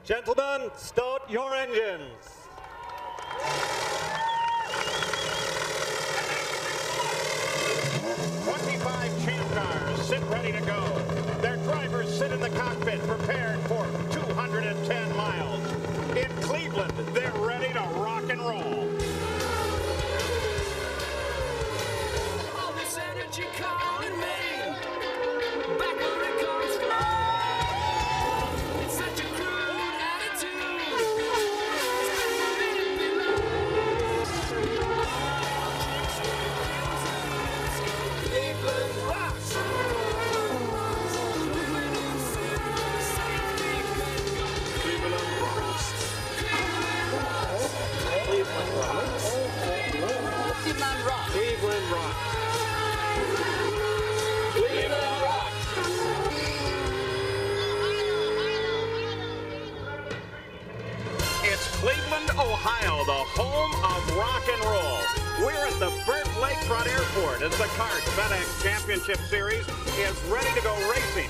Gentlemen, start your engines. 25 champ cars sit ready to go. Their drivers sit in the cockpit prepared for 210 miles. In Cleveland, they're ready to rock and roll. All this energy calling me. Back where it comes from. It's such a crude attitude. Cleveland rocks. Cleveland rocks. Cleveland rocks. Cleveland rocks. Cleveland rocks. Cleveland rocks. It's Cleveland, Ohio, the home of rock and roll. We're at the Burke Lakefront Airport as the CART FedEx Championship Series is ready to go racing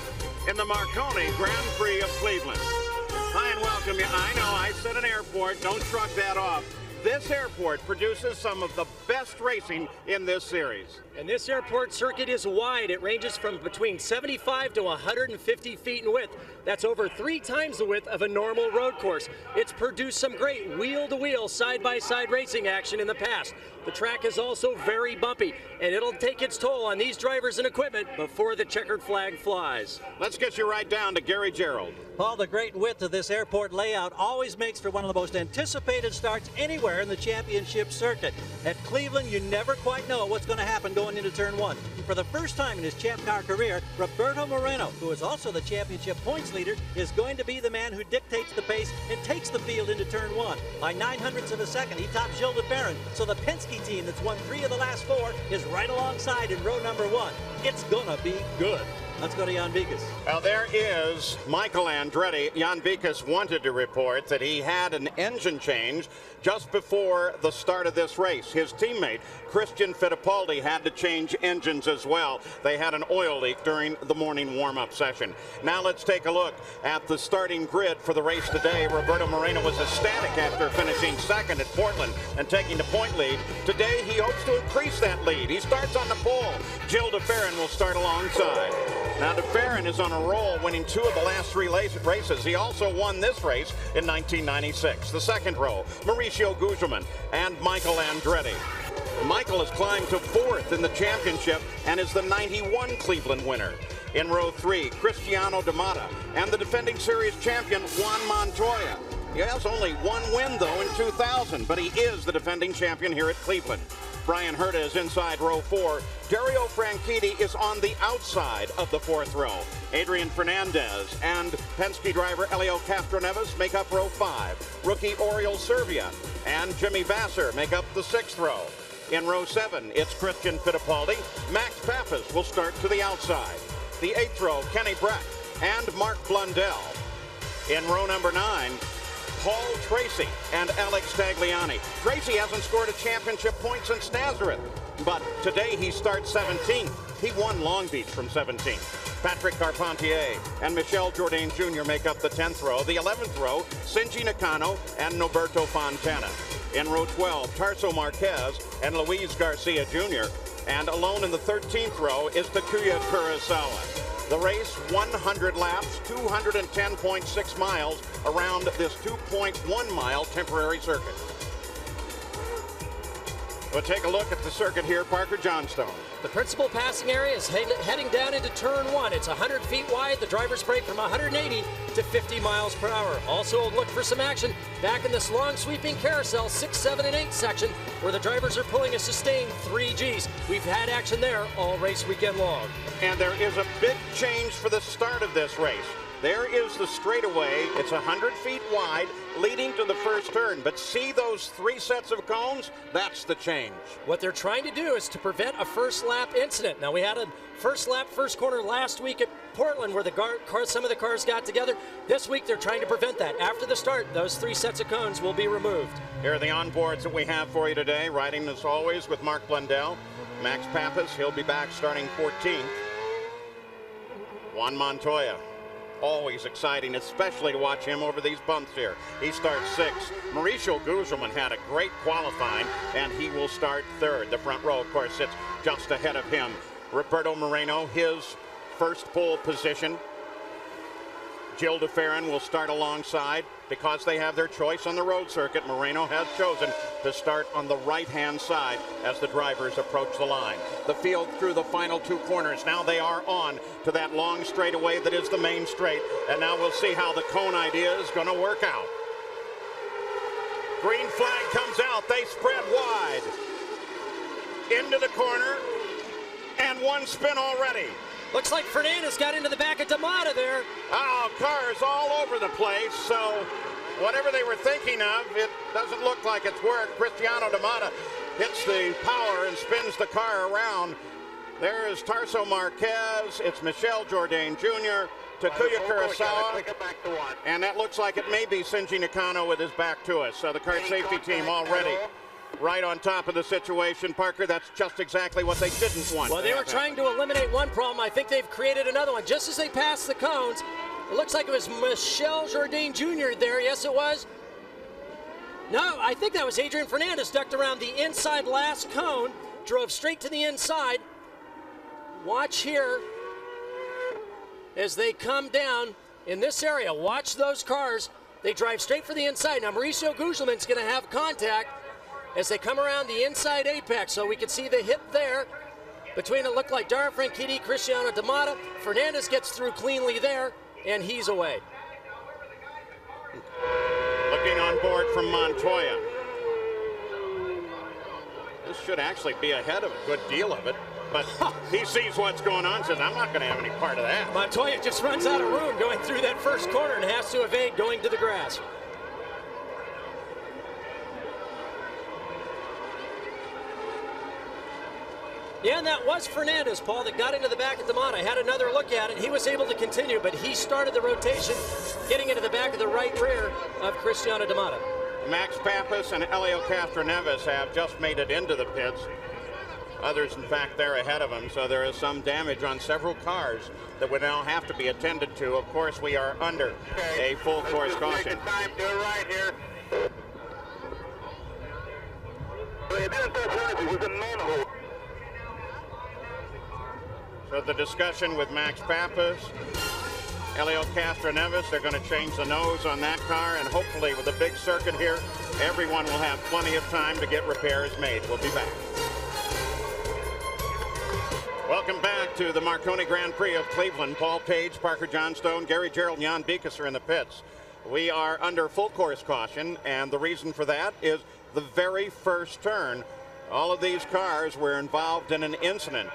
in the Marconi Grand Prix of Cleveland. Hi and welcome you. I know I said an airport, don't shrug that off. This airport produces some of the best racing in this series. And this airport circuit is wide. It ranges from between 75 to 150 feet in width. That's over 3 times the width of a normal road course. It's produced some great wheel-to-wheel, side-by-side racing action in the past. The track is also very bumpy, and it'll take its toll on these drivers and equipment before the checkered flag flies. Let's get you right down to Gary Gerald. Paul, the great width of this airport layout always makes for one of the most anticipated starts anywhere in the championship circuit. At Cleveland, you never quite know what's going to happen going into turn 1. For the first time in his champ car career, Roberto Moreno, who is also the championship points leader, is going to be the man who dictates the pace and takes the field into turn 1. By 900ths of a second, he tops Gilles de Ferran, so the Penske team that's won 3 of the last 4 is right alongside in row number 1. It's gonna be good. Let's go to Jan Vikas. Now there is Michael Andretti. Jan Vikas wanted to report that he had an engine change just before the start of this race. His teammate, Christian Fittipaldi, had to change engines as well. They had an oil leak during the morning warm-up session. Now let's take a look at the starting grid for the race today. Roberto Moreno was ecstatic after finishing second at Portland and taking the point lead. Today he hopes to increase that lead. He starts on the pole. Gilles de Ferran will start alongside. Now, de Ferran is on a roll, winning 2 of the last 3 races. He also won this race in 1996. The second row, Mauricio Gugelmin and Michael Andretti. Michael has climbed to 4th in the championship and is the 91 Cleveland winner. In row 3, Cristiano D'Amata and the defending series champion, Juan Montoya. He has only 1 win, though, in 2000, but he is the defending champion here at Cleveland. Brian Herta is inside row 4. Dario Franchitti is on the outside of the 4th row. Adrian Fernandez and Penske driver Helio Castroneves make up row 5. Rookie Oriol Servia and Jimmy Vasser make up the 6th row. In row 7, it's Christian Fittipaldi. Max Pappas will start to the outside. The 8th row, Kenny Brack and Mark Blundell. In row number 9, Paul Tracy and Alex Tagliani. Tracy hasn't scored a championship point since Nazareth, but today he starts 17th. He won Long Beach from 17th. Patrick Carpentier and Michel Jourdain Jr. make up the 10th row. The 11th row, Shinji Nakano and Noberto Fontana. In row 12, Tarso Marquez and Luis Garcia Jr. And alone in the 13th row is Takuya Kurosawa. The race, 100 laps, 210.6 miles around this 2.1-mile temporary circuit. We'll take a look at the circuit here, Parker Johnstone. The principal passing area is heading down into turn 1. It's 100 feet wide. The drivers break from 180 to 50 miles per hour. Also look for some action back in this long sweeping carousel 6, 7, and 8 section where the drivers are pulling a sustained 3 Gs. We've had action there all race weekend long. And there is a big change for the start of this race. There is the straightaway. It's 100 feet wide, leading to the first turn. But see those 3 sets of cones? That's the change. What they're trying to do is to prevent a first lap incident. Now, we had a first lap, first corner last week at Portland where some of the cars got together. This week, they're trying to prevent that. After the start, those 3 sets of cones will be removed. Here are the onboards that we have for you today. Riding, as always, with Mark Blundell. Max Pappas, he'll be back starting 14th. Juan Montoya always exciting, especially to watch him over these bumps here. He starts 6th. Mauricio Guzman had a great qualifying, and he will start 3rd. The front row, of course, sits just ahead of him. Roberto Moreno, his first pole position. Gil de Ferran will start alongside. Because they have their choice on the road circuit, Moreno has chosen to start on the right-hand side as the drivers approach the line. The field through the final 2 corners. Now they are on to that long straightaway that is the main straight. And now we'll see how the cone idea is going to work out. Green flag comes out. They spread wide. Into the corner. And 1 spin already. Looks like Fernandez got into the back of D'Amata there. Oh, cars all over the place. So whatever they were thinking of, it doesn't look like it's worked. Cristiano D'Amata hits the power and spins the car around. There is Tarso Marquez. It's Michel Jourdain Jr. Takuya Kurosawa. And that looks like it may be Shinji Nakano with his back to us. So the kart safety team already right on top of the situation. Parker, that's just exactly what they didn't want. Well, they were trying to eliminate one problem. I think they've created another one. Just as they passed the cones, it looks like it was Michel Jourdain Jr. there. Yes, it was. No, I think that was Adrian Fernandez. Ducked around the inside last cone, drove straight to the inside. Watch here as they come down in this area. Watch those cars. They drive straight for the inside. Now, Mauricio Guzman's going to have contact as they come around the inside apex. So we can see the hit there between, it looked like Dara Franchitti, Cristiano D'Amata. Fernandez gets through cleanly there, and he's away. Looking on board from Montoya. This should actually be ahead of a good deal of it, but he sees what's going on, says, I'm not going to have any part of that. Montoya just runs out of room going through that first corner and has to evade going to the grass. Yeah, and that was Fernandez, Paul, that got into the back of D'Amata. I had another look at it. He was able to continue, but he started the rotation, getting into the back of the right rear of Cristiano D'Amata. Max Pappas and Helio Castroneves have just made it into the pits. Others, in fact, they're ahead of them, so there is some damage on several cars that would now have to be attended to. Of course, we are under a full course caution. Time, do it right here. It didn't touch us, it was a manhole. So the discussion with Max Pappas, Helio Castroneves, they're going to change the nose on that car, and hopefully with a big circuit here, everyone will have plenty of time to get repairs made. We'll be back. Welcome back to the Marconi Grand Prix of Cleveland. Paul Page, Parker Johnstone, Gary Gerald, and Jan Beekes are in the pits. We are under full course caution, and the reason for that is the very first turn. All of these cars were involved in an incident.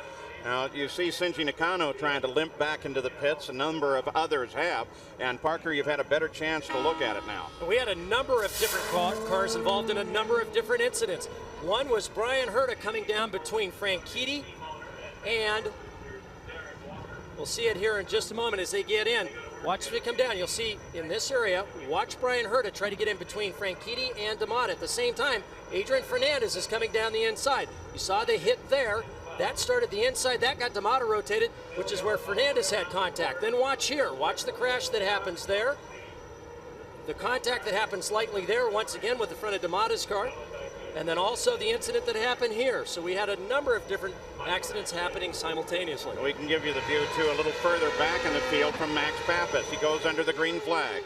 Now, you see Shinji Nakano trying to limp back into the pits. A number of others have. And, Parker, you've had a better chance to look at it now. We had a number of different cars involved in a number of different incidents. One was Brian Herta coming down between Franchitti and, we'll see it here in just a moment as they get in. Watch it come down. You'll see in this area, watch Brian Herta try to get in between Franchitti and D'Amata. At the same time, Adrian Fernandez is coming down the inside. You saw the hit there. That started the inside. That got D'Amata rotated, which is where Fernandez had contact. Then watch here. Watch the crash that happens there. The contact that happens slightly there, once again, with the front of D'Amata's car. And then also the incident that happened here. So we had a number of different accidents happening simultaneously. We can give you the view, too, a little further back in the field from Max Pappas. He goes under the green flag.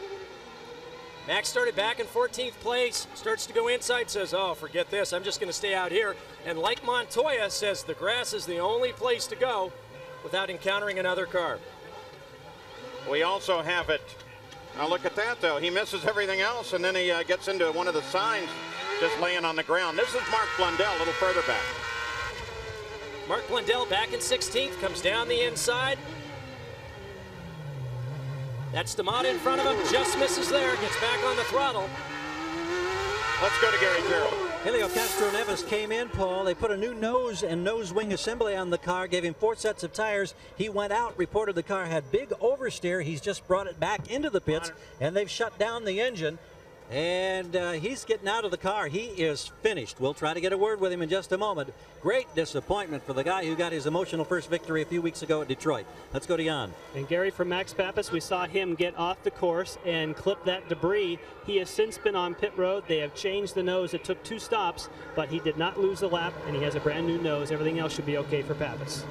Max started back in 14th place, starts to go inside, says, oh, forget this, I'm just going to stay out here. And like Montoya says, the grass is the only place to go without encountering another car. We also have it. Now look at that, though. He misses everything else, and then he gets into one of the signs just laying on the ground. This is Mark Blundell, a little further back. Mark Blundell back in 16th, comes down the inside. That's D'Amata in front of him, just misses there, gets back on the throttle. Let's go to Gary Gerald. Helio Castroneves came in, Paul. They put a new nose and nose wing assembly on the car, gave him 4 sets of tires. He went out, reported the car had big oversteer. He's just brought it back into the pits, and they've shut down the engine. And he's getting out of the car. He is finished. We'll try to get a word with him in just a moment. Great disappointment for the guy who got his emotional first victory a few weeks ago at Detroit. Let's go to Jan. And Gary, for Max Pappas, we saw him get off the course and clip that debris. He has since been on pit road. They have changed the nose. It took 2 stops, but he did not lose the lap, and he has a brand new nose. Everything else should be okay for Pappas.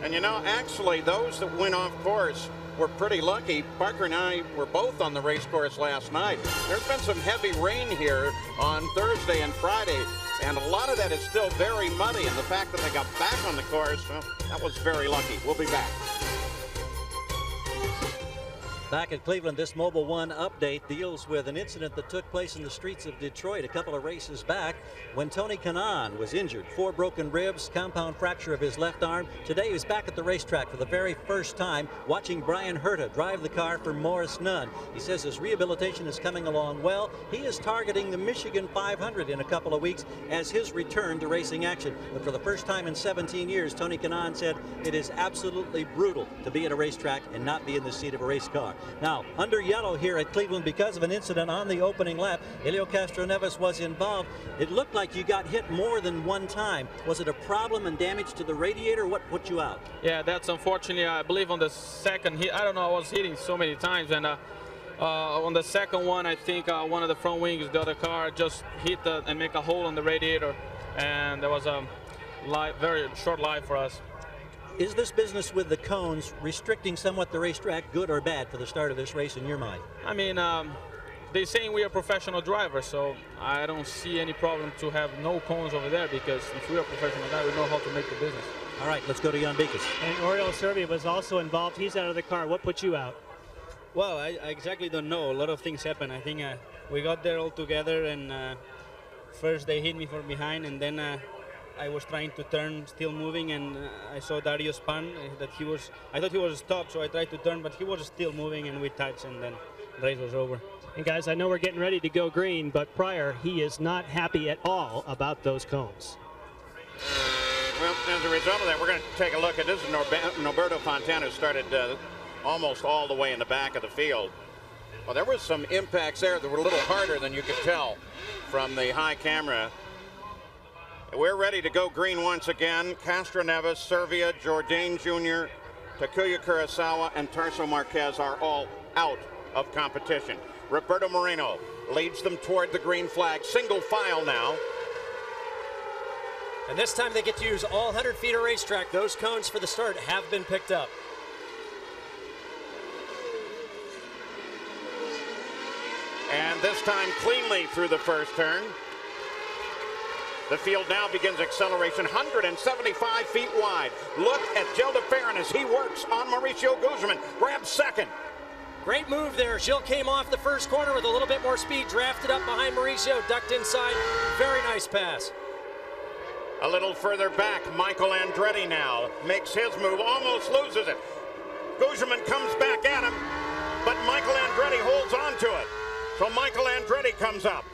And you know, actually, those that went off course were pretty lucky. Parker and I were both on the race course last night. There's been some heavy rain here on Thursday and Friday, and a lot of that is still very muddy. And the fact that they got back on the course, well, that was very lucky. We'll be back. Back at Cleveland, this Mobile One update deals with an incident that took place in the streets of Detroit a couple of races back when Tony Kanaan was injured. 4 broken ribs, compound fracture of his left arm. Today he's back at the racetrack for the very first time, watching Brian Herta drive the car for Morris Nunn. He says his rehabilitation is coming along well. He is targeting the Michigan 500 in a couple of weeks as his return to racing action. But for the first time in 17 years, Tony Kanaan said it is absolutely brutal to be at a racetrack and not be in the seat of a race car. Now, under yellow here at Cleveland because of an incident on the opening lap. Helio Castroneves was involved. It looked like you got hit more than one time. Was it a problem and damage to the radiator? What put you out? Yeah, that's unfortunately, I believe on the second hit, I don't know, I was hitting so many times, and on the second one, I think one of the front wings, the other car, just hit and make a hole in the radiator, and there was a very short life for us. Is this business with the cones restricting somewhat the racetrack, good or bad, for the start of this race in your mind? I mean, they're saying we are professional drivers, so I don't see any problem to have no cones over there, because if we are professional guys, we know how to make the business. All right, let's go to Jan Bikas. And Oriol Servia was also involved. He's out of the car. What put you out? Well, I exactly don't know. A lot of things happened. I think we got there all together, and first they hit me from behind, and then I was trying to turn, still moving, and I saw Dario spun. I thought he was stopped, so I tried to turn, but he was still moving, and we touched, and then the race was over. And guys, I know we're getting ready to go green, but prior, he is not happy at all about those cones. Well, as a result of that, we're going to take a look at this. Norberto Fontana started almost all the way in the back of the field. Well, there was some impacts there that were a little harder than you could tell from the high camera. We're ready to go green once again. Castroneves, Servia, Jourdain Jr., Takuya Kurosawa, and Tarso Marquez are all out of competition. Roberto Moreno leads them toward the green flag. Single file now. And this time they get to use all 100 feet of racetrack. Those cones for the start have been picked up. And this time cleanly through the first turn. The field now begins acceleration, 175 feet wide. Look at Gilles de Ferran as he works on Mauricio Guzman. Grabs second. Great move there. Gilles came off the first corner with a little bit more speed, drafted up behind Mauricio, ducked inside. Very nice pass. A little further back, Michael Andretti now makes his move, almost loses it. Guzman comes back at him, but Michael Andretti holds on to it. So Michael Andretti comes up.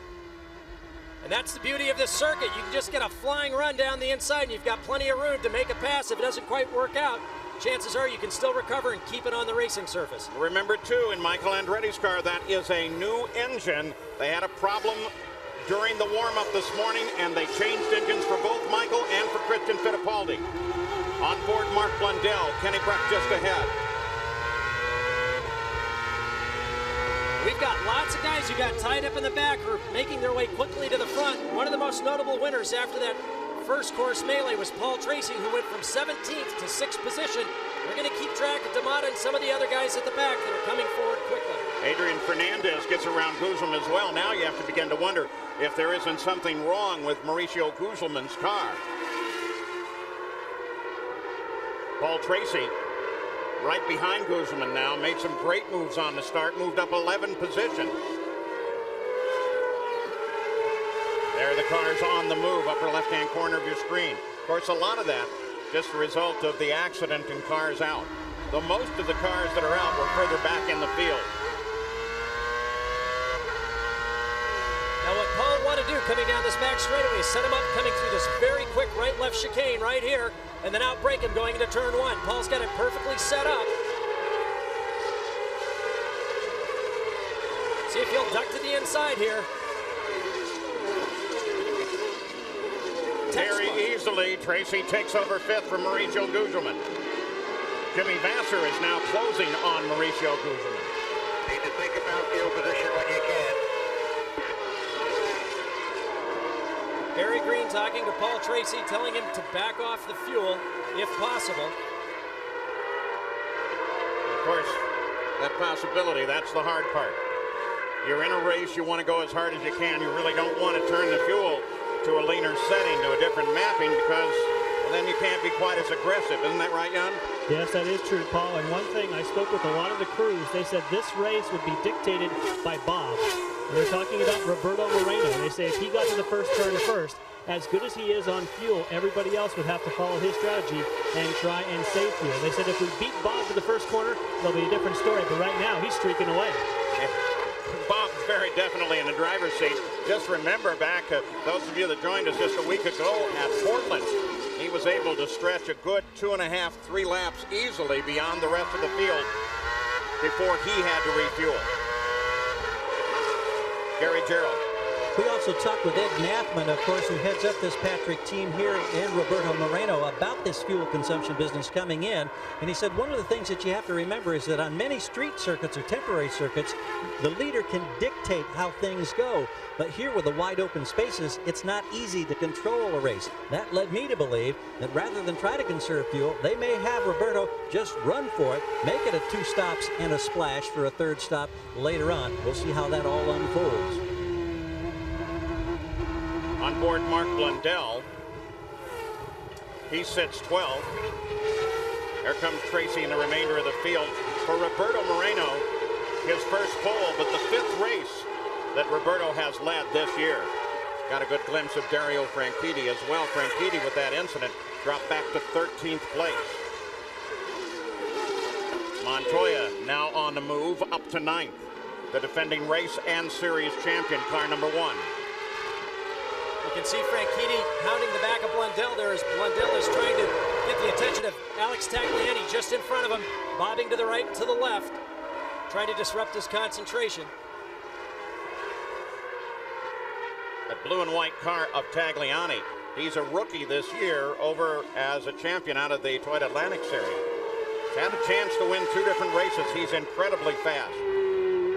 And that's the beauty of this circuit. You can just get a flying run down the inside, and you've got plenty of room to make a pass. If it doesn't quite work out, chances are you can still recover and keep it on the racing surface. Remember, too, in Michael Andretti's car, that is a new engine. They had a problem during the warm-up this morning, and they changed engines for both Michael and for Christian Fittipaldi. On board, Mark Blundell, Kenny Brack just ahead. We've got lots of guys who got tied up in the back who are making their way quickly to the front. One of the most notable winners after that first course melee was Paul Tracy, who went from 17th to 6th position. We're going to keep track of D'Amata and some of the other guys at the back that are coming forward quickly. Adrian Fernandez gets around Guzman as well. Now you have to begin to wonder if there isn't something wrong with Mauricio Guzman's car. Paul Tracy right behind Guzman now, made some great moves on the start, moved up 11 positions. There the cars on the move, upper left-hand corner of your screen. Of course, a lot of that just a result of the accident and cars out. Though most of the cars that are out were further back in the field. Now what Paul wanted to do coming down this back straightaway is set him up coming through this very quick right-left chicane right here, and then outbrake him going into turn one. Paul's got it perfectly set up. See if he'll duck to the inside here. Very easily, Tracy takes over 5th from Mauricio Guzman. Jimmy Vasser is now closing on Mauricio Guzman. Need to think about field position when you can. Barry Green talking to Paul Tracy, telling him to back off the fuel if possible. Of course, that possibility, that's the hard part. You're in a race, you want to go as hard as you can. You really don't want to turn the fuel to a leaner setting, to a different mapping, because then you can't be quite as aggressive. Isn't that right, Jan? Yes, that is true, Paul. And one thing, I spoke with a lot of the crews. They said this race would be dictated by Bob. And they're talking about Roberto Moreno. They say if he got to the first turn first, as good as he is on fuel, everybody else would have to follow his strategy and try and save fuel. They said if we beat Bob to the first corner, there'll be a different story. But right now, he's streaking away. Bob's very definitely in the driver's seat. Just remember back, those of you that joined us just a week ago at Portland, he was able to stretch a good 2.5, 3 laps easily beyond the rest of the field before he had to refuel. Gary Gerald. We also talked with Ed Nathman, of course, who heads up this Patrick team here, and Roberto Moreno about this fuel consumption business coming in. And he said one of the things that you have to remember is that on many street circuits or temporary circuits, the leader can dictate how things go. But here with the wide open spaces, it's not easy to control a race. That led me to believe that rather than try to conserve fuel, they may have Roberto just run for it, make it a 2 stops and a splash for a 3rd stop later on. We'll see how that all unfolds. On board Mark Blundell. He sits 12th. There comes Tracy and the remainder of the field. For Roberto Moreno, his first pole, but the 5th race that Roberto has led this year. Got a good glimpse of Dario Franchitti as well. Franchitti, with that incident, dropped back to 13th place. Montoya now on the move up to 9th. The defending race and series champion, car number 1. You can see Franchitti hounding the back of Blundell there as Blundell is trying to get the attention of Alex Tagliani just in front of him, bobbing to the right and to the left, trying to disrupt his concentration. That blue and white car of Tagliani. He's a rookie this year over as a champion out of the Toyota Atlantic Series. He's had a chance to win 2 different races. He's incredibly fast.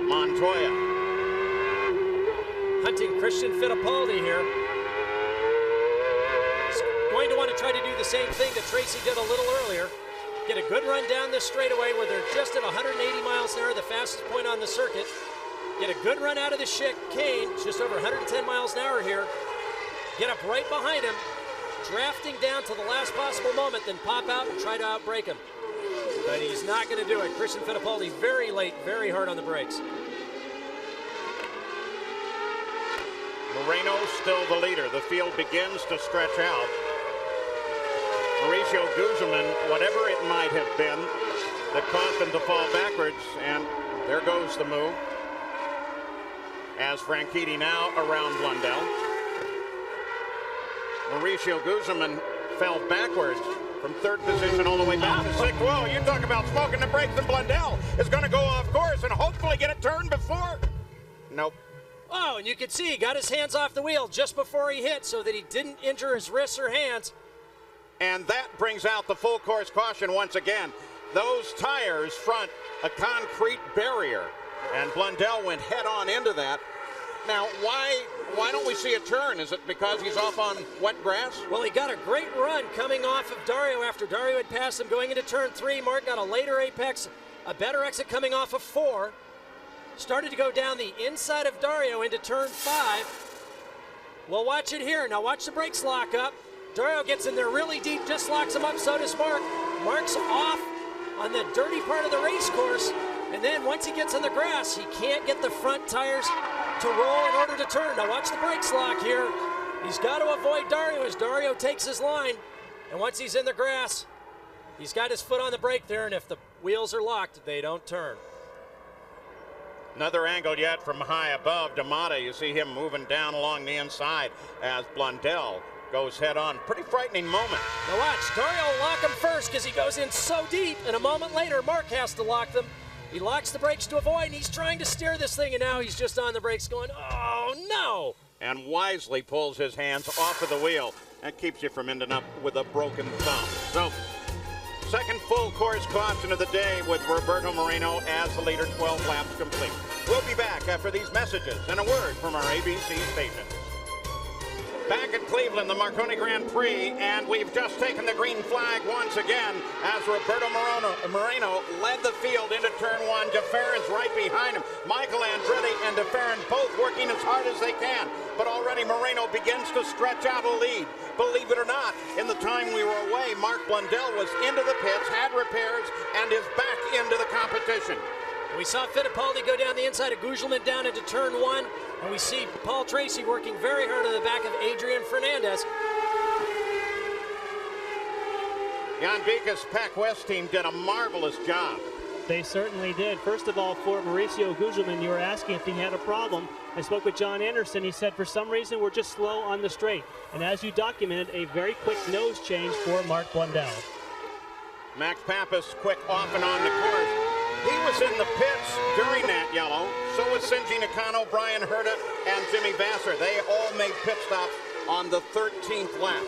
Montoya. Hunting Christian Fittipaldi here. Going to want to try to do the same thing that Tracy did a little earlier. Get a good run down this straightaway where they're just at 180 miles an hour, the fastest point on the circuit. Get a good run out of the chicane, just over 110 miles an hour here. Get up right behind him, drafting down to the last possible moment, then pop out and try to outbrake him. But he's not going to do it. Christian Fittipaldi very late, very hard on the brakes. Moreno still the leader. The field begins to stretch out. Mauricio Guzman, whatever it might have been that caused him to fall backwards, and there goes the move. As Franchitti now around Blundell. Mauricio Guzman fell backwards from 3rd position all the way back to 6th. Well, you talk about smoking the brakes, and Blundell is going to go off course and hopefully get a turn before. Nope. Oh, and you can see he got his hands off the wheel just before he hit so that he didn't injure his wrists or hands. And that brings out the full course caution once again. Those tires front a concrete barrier, and Blundell went head on into that. Now, why don't we see a turn? Is it because he's off on wet grass? Well, he got a great run coming off of Dario after Dario had passed him going into turn 3. Mark got a later apex, a better exit coming off of 4. Started to go down the inside of Dario into turn 5. Well, watch it here. Now watch the brakes lock up. Dario gets in there really deep, just locks him up, so does Mark. Mark's off on the dirty part of the race course, and then once he gets on the grass, he can't get the front tires to roll in order to turn. Now watch the brakes lock here. He's got to avoid Dario as Dario takes his line, and once he's in the grass, he's got his foot on the brake there, and if the wheels are locked, they don't turn. Another angle yet from high above. D'Amata, you see him moving down along the inside as Blundell goes head on. Pretty frightening moment. Now watch, Dario will lock him first because he goes in so deep, and a moment later, Mark has to lock them. He locks the brakes to avoid, and he's trying to steer this thing, and now he's just on the brakes going, oh, no. And wisely pulls his hands off of the wheel. That keeps you from ending up with a broken thumb. So, second full course caution of the day with Roberto Moreno as the leader, 12 laps complete. We'll be back after these messages and a word from our ABC station. Back at Cleveland, the Marconi Grand Prix, and we've just taken the green flag once again as Roberto Moreno led the field into turn one. DeFerrin's right behind him. Michael Andretti and DeFerrin both working as hard as they can, but already Moreno begins to stretch out a lead. Believe it or not, in the time we were away, Mark Blundell was into the pits, had repairs, and is back into the competition. We saw Fittipaldi go down the inside of Gugelmin down into turn one, and we see Paul Tracy working very hard on the back of Adrian Fernandez. Jan Vika's Pac West team did a marvelous job. They certainly did. First of all, for Mauricio Gugelmin, you were asking if he had a problem. I spoke with John Anderson. He said for some reason we're just slow on the straight. And as you documented, a very quick nose change for Mark Blundell. Max Pappas quick off and on the course. He was in the pits during that yellow. So was Shinji Nakano, Brian Herta, and Jimmy Vasser. They all made pit stops on the 13th lap.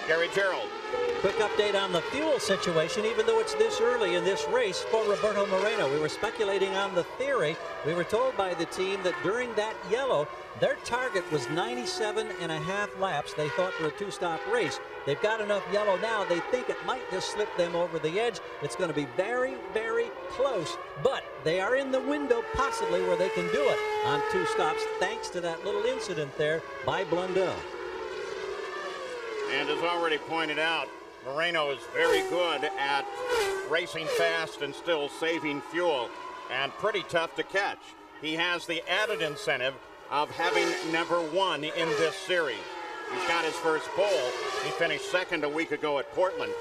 Gary Gerald. Quick update on the fuel situation, even though it's this early in this race for Roberto Moreno. We were speculating on the theory. We were told by the team that during that yellow, their target was 97.5 laps, they thought, for a two-stop race. They've got enough yellow now, they think it might just slip them over the edge. It's going to be very, very close, but they are in the window possibly where they can do it on two stops, thanks to that little incident there by Blundell. And as already pointed out, Moreno is very good at racing fast and still saving fuel, and pretty tough to catch. He has the added incentive of having never won in this series. He's got his first pole. He finished second a week ago at Portland.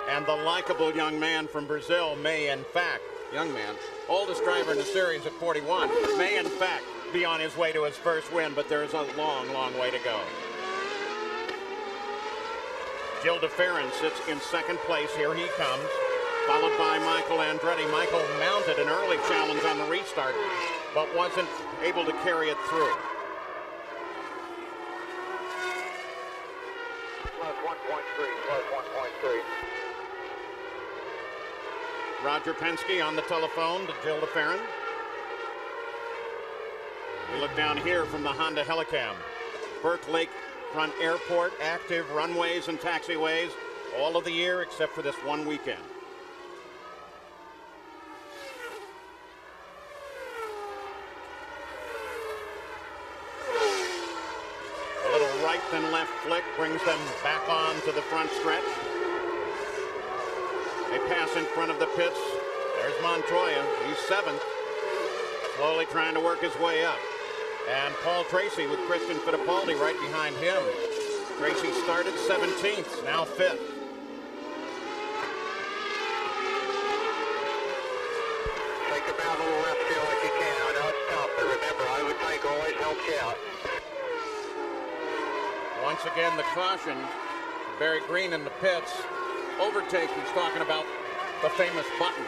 And the likable young man from Brazil may, in fact, young man, oldest driver in the series at 41, may, in fact, be on his way to his first win, but there's a long, long way to go. Gil DeFerrin sits in second place. Here he comes, followed by Michael Andretti. Michael mounted an early challenge on the restart, but wasn't able to carry it through. Plus 1.3. Roger Penske on the telephone to Gil DeFerrin. We look down here from the Honda Helicam. Burke Lakefront Airport, active runways and taxiways all of the year except for this one weekend. A little right then left flick brings them back on to the front stretch. They pass in front of the pits. There's Montoya. He's seventh, slowly trying to work his way up. And Paul Tracy with Christian Fittipaldi right behind him. Tracy started 17th, now 5th. Take about a little left field if you can. I know it's tough, but remember, I would think always helps you out. Once again, the caution. Barry Green in the pits. Overtake, he's talking about the famous button.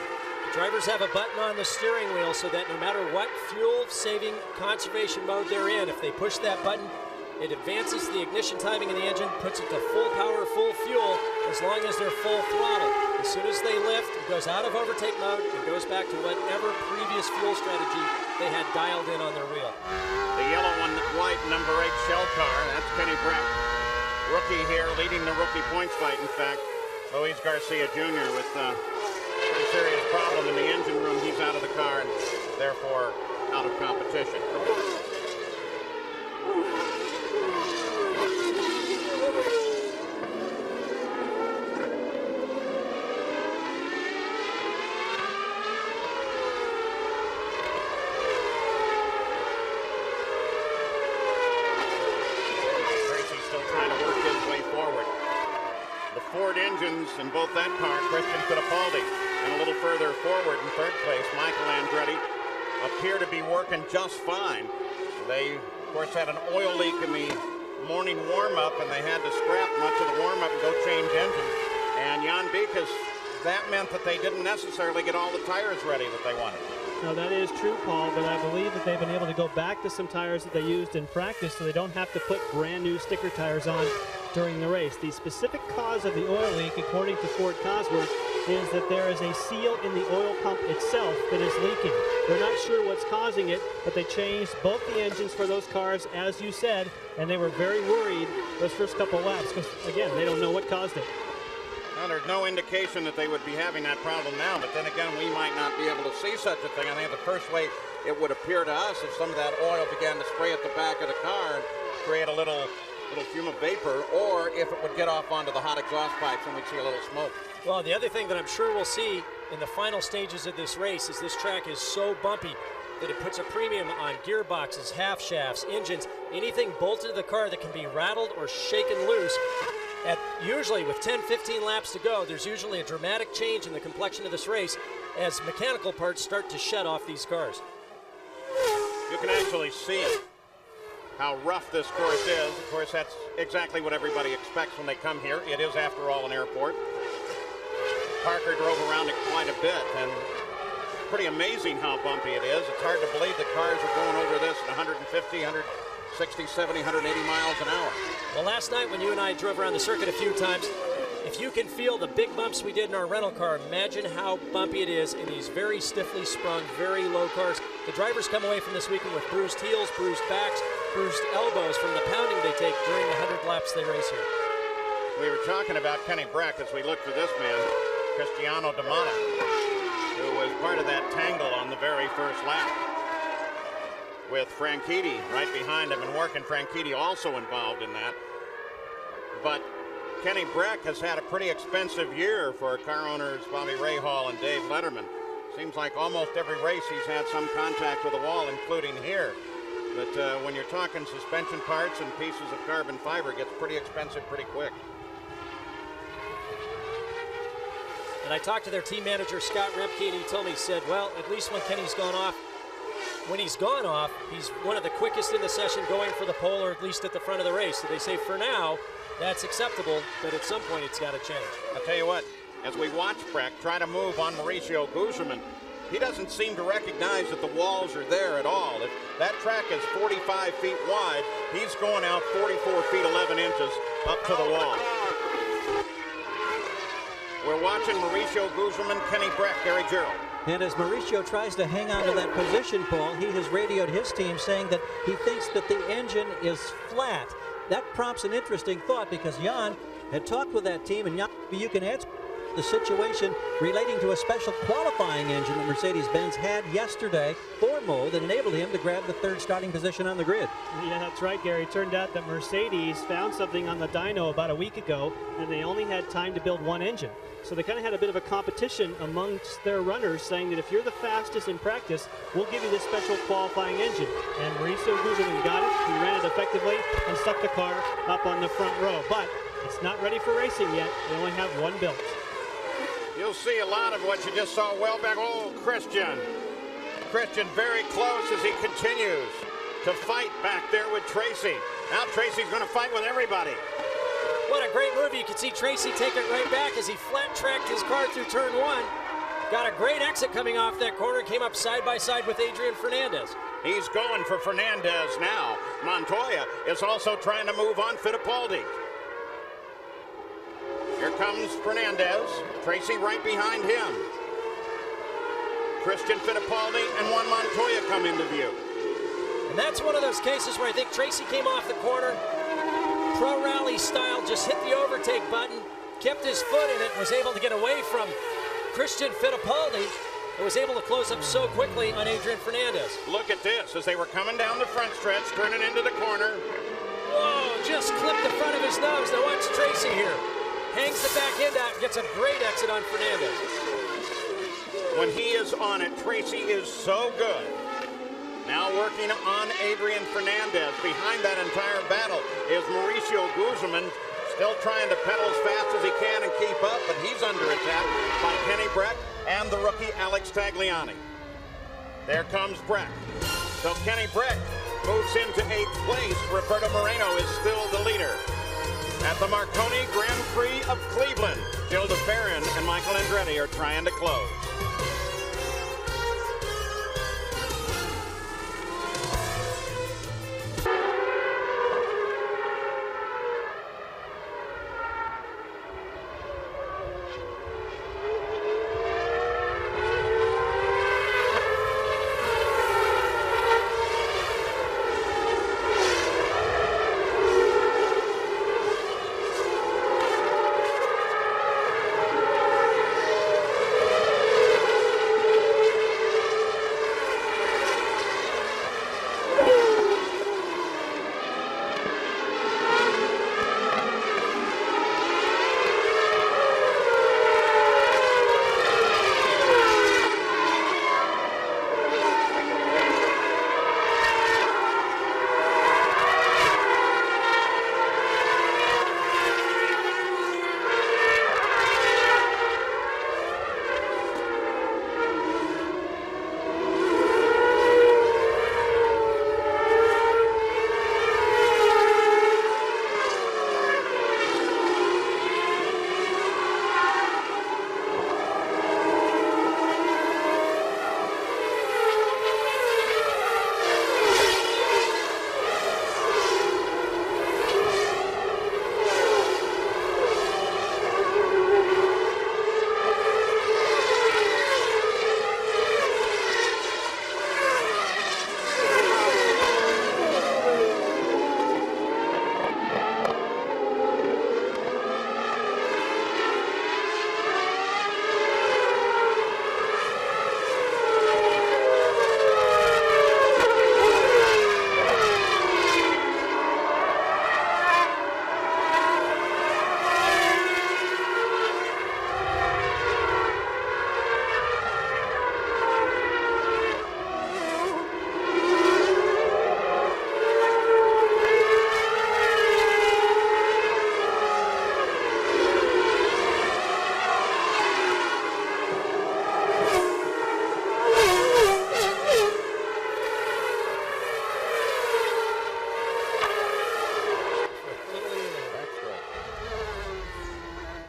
Drivers have a button on the steering wheel so that no matter what fuel-saving conservation mode they're in, if they push that button, it advances the ignition timing of the engine, puts it to full power, full fuel, as long as they're full throttle. As soon as they lift, it goes out of overtake mode and goes back to whatever previous fuel strategy they had dialed in on their wheel. The yellow and white number 8 shell car, that's Kenny Brett. Rookie here, leading the rookie points fight, in fact. Luis Garcia Jr. with a pretty serious problem in the engine room. He's out of the car and therefore out of competition. Tracy's still trying to work his way forward. The Ford engines in both that car, Christian Fittipaldi, and a little further forward in third place, Michael Andretti, appear to be working just fine. They, of course, had an oil leak in the morning warm-up, and they had to scrap much of the warm-up and go change engines. And Jan Bikas, that meant that they didn't necessarily get all the tires ready that they wanted. No, that is true, Paul, but I believe that they've been able to go back to some tires that they used in practice so they don't have to put brand new sticker tires on during the race. The specific cause of the oil leak, according to Ford Cosworth, is that there is a seal in the oil pump itself that is leaking. They're not sure what's causing it, but they changed both the engines for those cars, as you said, and they were very worried those first couple laps because, again, they don't know what caused it. Well, there's no indication that they would be having that problem now, but then again, we might not be able to see such a thing. I think the first way it would appear to us if some of that oil began to spray at the back of the car and create a little fume of vapor, or if it would get off onto the hot exhaust pipes and we'd see a little smoke. Well, the other thing that I'm sure we'll see in the final stages of this race is this track is so bumpy that it puts a premium on gearboxes, half shafts, engines, anything bolted to the car that can be rattled or shaken loose. Usually with 10-15 laps to go, there's usually a dramatic change in the complexion of this race as mechanical parts start to shed off these cars. You can actually see how rough this course is. Of course, that's exactly what everybody expects when they come here. It is, after all, an airport. Parker drove around it quite a bit, and pretty amazing how bumpy it is. It's hard to believe that cars are going over this at 150, 160, 70, 180 miles an hour. Well, last night when you and I drove around the circuit a few times, if you can feel the big bumps we did in our rental car, imagine how bumpy it is in these very stiffly sprung, very low cars. The drivers come away from this weekend with bruised heels, bruised backs, bruised elbows from the pounding they take during the 100 laps they race here. We were talking about Kenny Breck as we look for this man, Cristiano D'Amata, who was part of that tangle on the very first lap with Franchitti right behind him and working. Franchitti also involved in that. But Kenny Breck has had a pretty expensive year for car owners Bobby Rahal and Dave Letterman. Seems like almost every race he's had some contact with a wall, including here. But when you're talking suspension parts and pieces of carbon fiber, it gets pretty expensive pretty quick. And I talked to their team manager, Scott Remke, and he told me, he said, well, at least when Kenny's gone off, he's one of the quickest in the session going for the pole, or at least at the front of the race. So they say for now, that's acceptable, but at some point it's got to change. I'll tell you what, as we watch Breck try to move on Mauricio Guzman, he doesn't seem to recognize that the walls are there at all. If that track is 45 feet wide, he's going out 44 feet 11 inches up to the wall. We're watching Mauricio Guzman, Kenny Breck, Gary Gerald. And as Mauricio tries to hang on to that position, Paul, he has radioed his team saying that he thinks that the engine is flat. That prompts an interesting thought because Jan had talked with that team, and Jan, you can answer the situation relating to a special qualifying engine that Mercedes-Benz had yesterday for Mo that enabled him to grab the third starting position on the grid. Yeah, that's right, Gary. It turned out that Mercedes found something on the dyno about a week ago, and they only had time to build one engine. So they kind of had a bit of a competition amongst their runners, saying that if you're the fastest in practice, we'll give you this special qualifying engine. And Mauricio Guzman got it. He ran it effectively and stuck the car up on the front row. But it's not ready for racing yet. They only have one built. You'll see a lot of what you just saw well back. Oh, Christian very close as he continues to fight back there with Tracy. Now Tracy's going to fight with everybody. What a great move. You can see Tracy take it right back as he flat-tracked his car through turn one. Got a great exit coming off that corner. Came up side by side with Adrian Fernandez. He's going for Fernandez now. Montoya is also trying to move on Fittipaldi. Here comes Fernandez. Tracy right behind him. Christian Fittipaldi and Juan Montoya come into view. And that's one of those cases where I think Tracy came off the corner, pro rally style, just hit the overtake button, kept his foot in it, was able to get away from Christian Fittipaldi, and was able to close up so quickly on Adrian Fernandez. Look at this as they were coming down the front stretch, turning into the corner. Whoa, just clipped the front of his nose. Now watch Tracy here. Hangs the back end out and gets a great exit on Fernandez. When he is on it, Tracy is so good. Now working on Adrian Fernandez. Behind that entire battle is Mauricio Guzman, still trying to pedal as fast as he can and keep up, but he's under attack by Kenny Breck and the rookie Alex Tagliani. There comes Breck. So Kenny Breck moves into 8th place. Roberto Moreno is still the leader. At the Marconi Grand Prix of Cleveland, Gil DeFerrin and Michael Andretti are trying to close.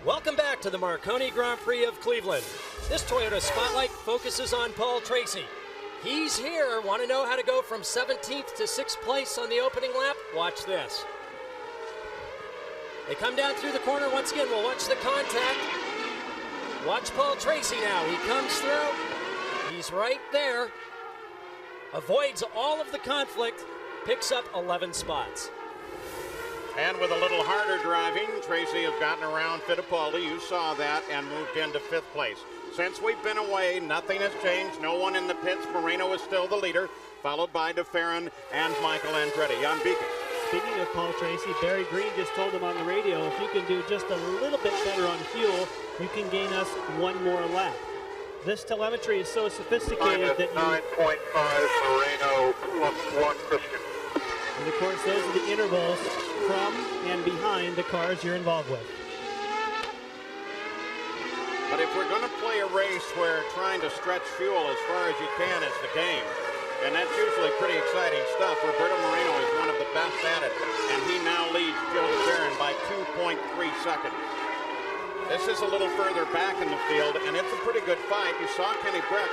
Welcome back to the Marconi Grand Prix of Cleveland. This Toyota Spotlight focuses on Paul Tracy. He's here. Want to know how to go from 17th to 6th place on the opening lap? Watch this. They come down through the corner. Once again, we'll watch the contact. Watch Paul Tracy now. He comes through. He's right there. Avoids all of the conflict. Picks up 11 spots. And with a little harder driving, Tracy has gotten around Fittipaldi. You saw that, and moved into 5th place. Since we've been away, nothing has changed. No one in the pits. Moreno is still the leader, followed by DeFerrin and Michael Andretti. Jan Beekes. Speaking of Paul Tracy, Barry Green just told him on the radio, if you can do just a little bit better on fuel, you can gain us one more lap. This telemetry is so sophisticated that you... 9.5 Moreno, +1 Christian. And of course, those are the intervals from and behind the cars you're involved with. But if we're going to play a race where trying to stretch fuel as far as you can is the game, and that's usually pretty exciting stuff, Roberto Moreno is one of the best at it, and he now leads Gil DeFerrin by 2.3 seconds. This is a little further back in the field, and it's a pretty good fight. You saw Kenny Breck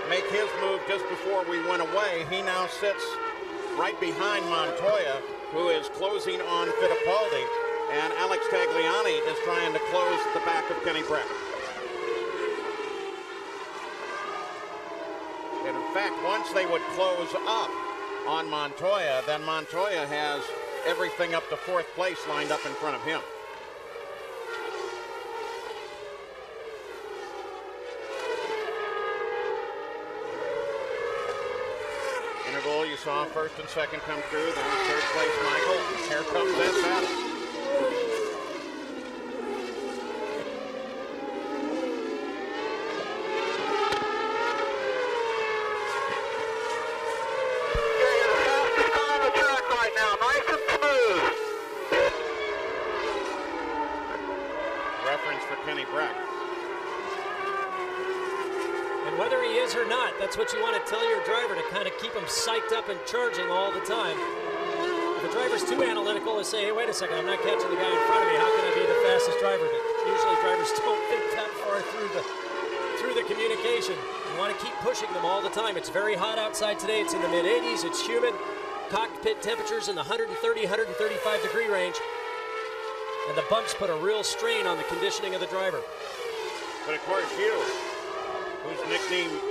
make his move just before we went away. He now sits right behind Montoya, who is closing on Fittipaldi, and Alex Tagliani is trying to close the back of Kenny Breck. And in fact, once they would close up on Montoya, then Montoya has everything up to 4th place lined up in front of him. Interval, you saw 1st and 2nd come through, then 3rd place Michael. Here comes that battle. And whether he is or not, that's what you want to tell your driver, to kind of keep him psyched up and charging all the time. If a driver's too analytical, they say, hey, wait a second, I'm not catching the guy in front of me. How can I be the fastest driver? But usually drivers don't think that far through the communication. You want to keep pushing them all the time. It's very hot outside today. It's in the mid-80s. It's humid. Cockpit temperatures in the 130, 135 degree range. And the bumps put a real strain on the conditioning of the driver. But of course you, whose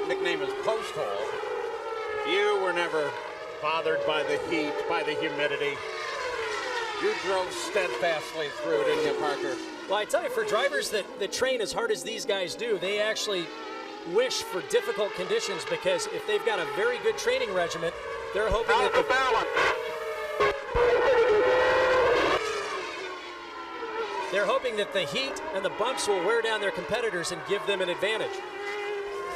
nickname is Post Hole, you were never bothered by the heat, by the humidity. You drove steadfastly through, didn't you, Parker? Well, I tell you, for drivers that train as hard as these guys do, they actually wish for difficult conditions, because if they've got a very good training regimen, they're hoping that they're hoping that the heat and the bumps will wear down their competitors and give them an advantage.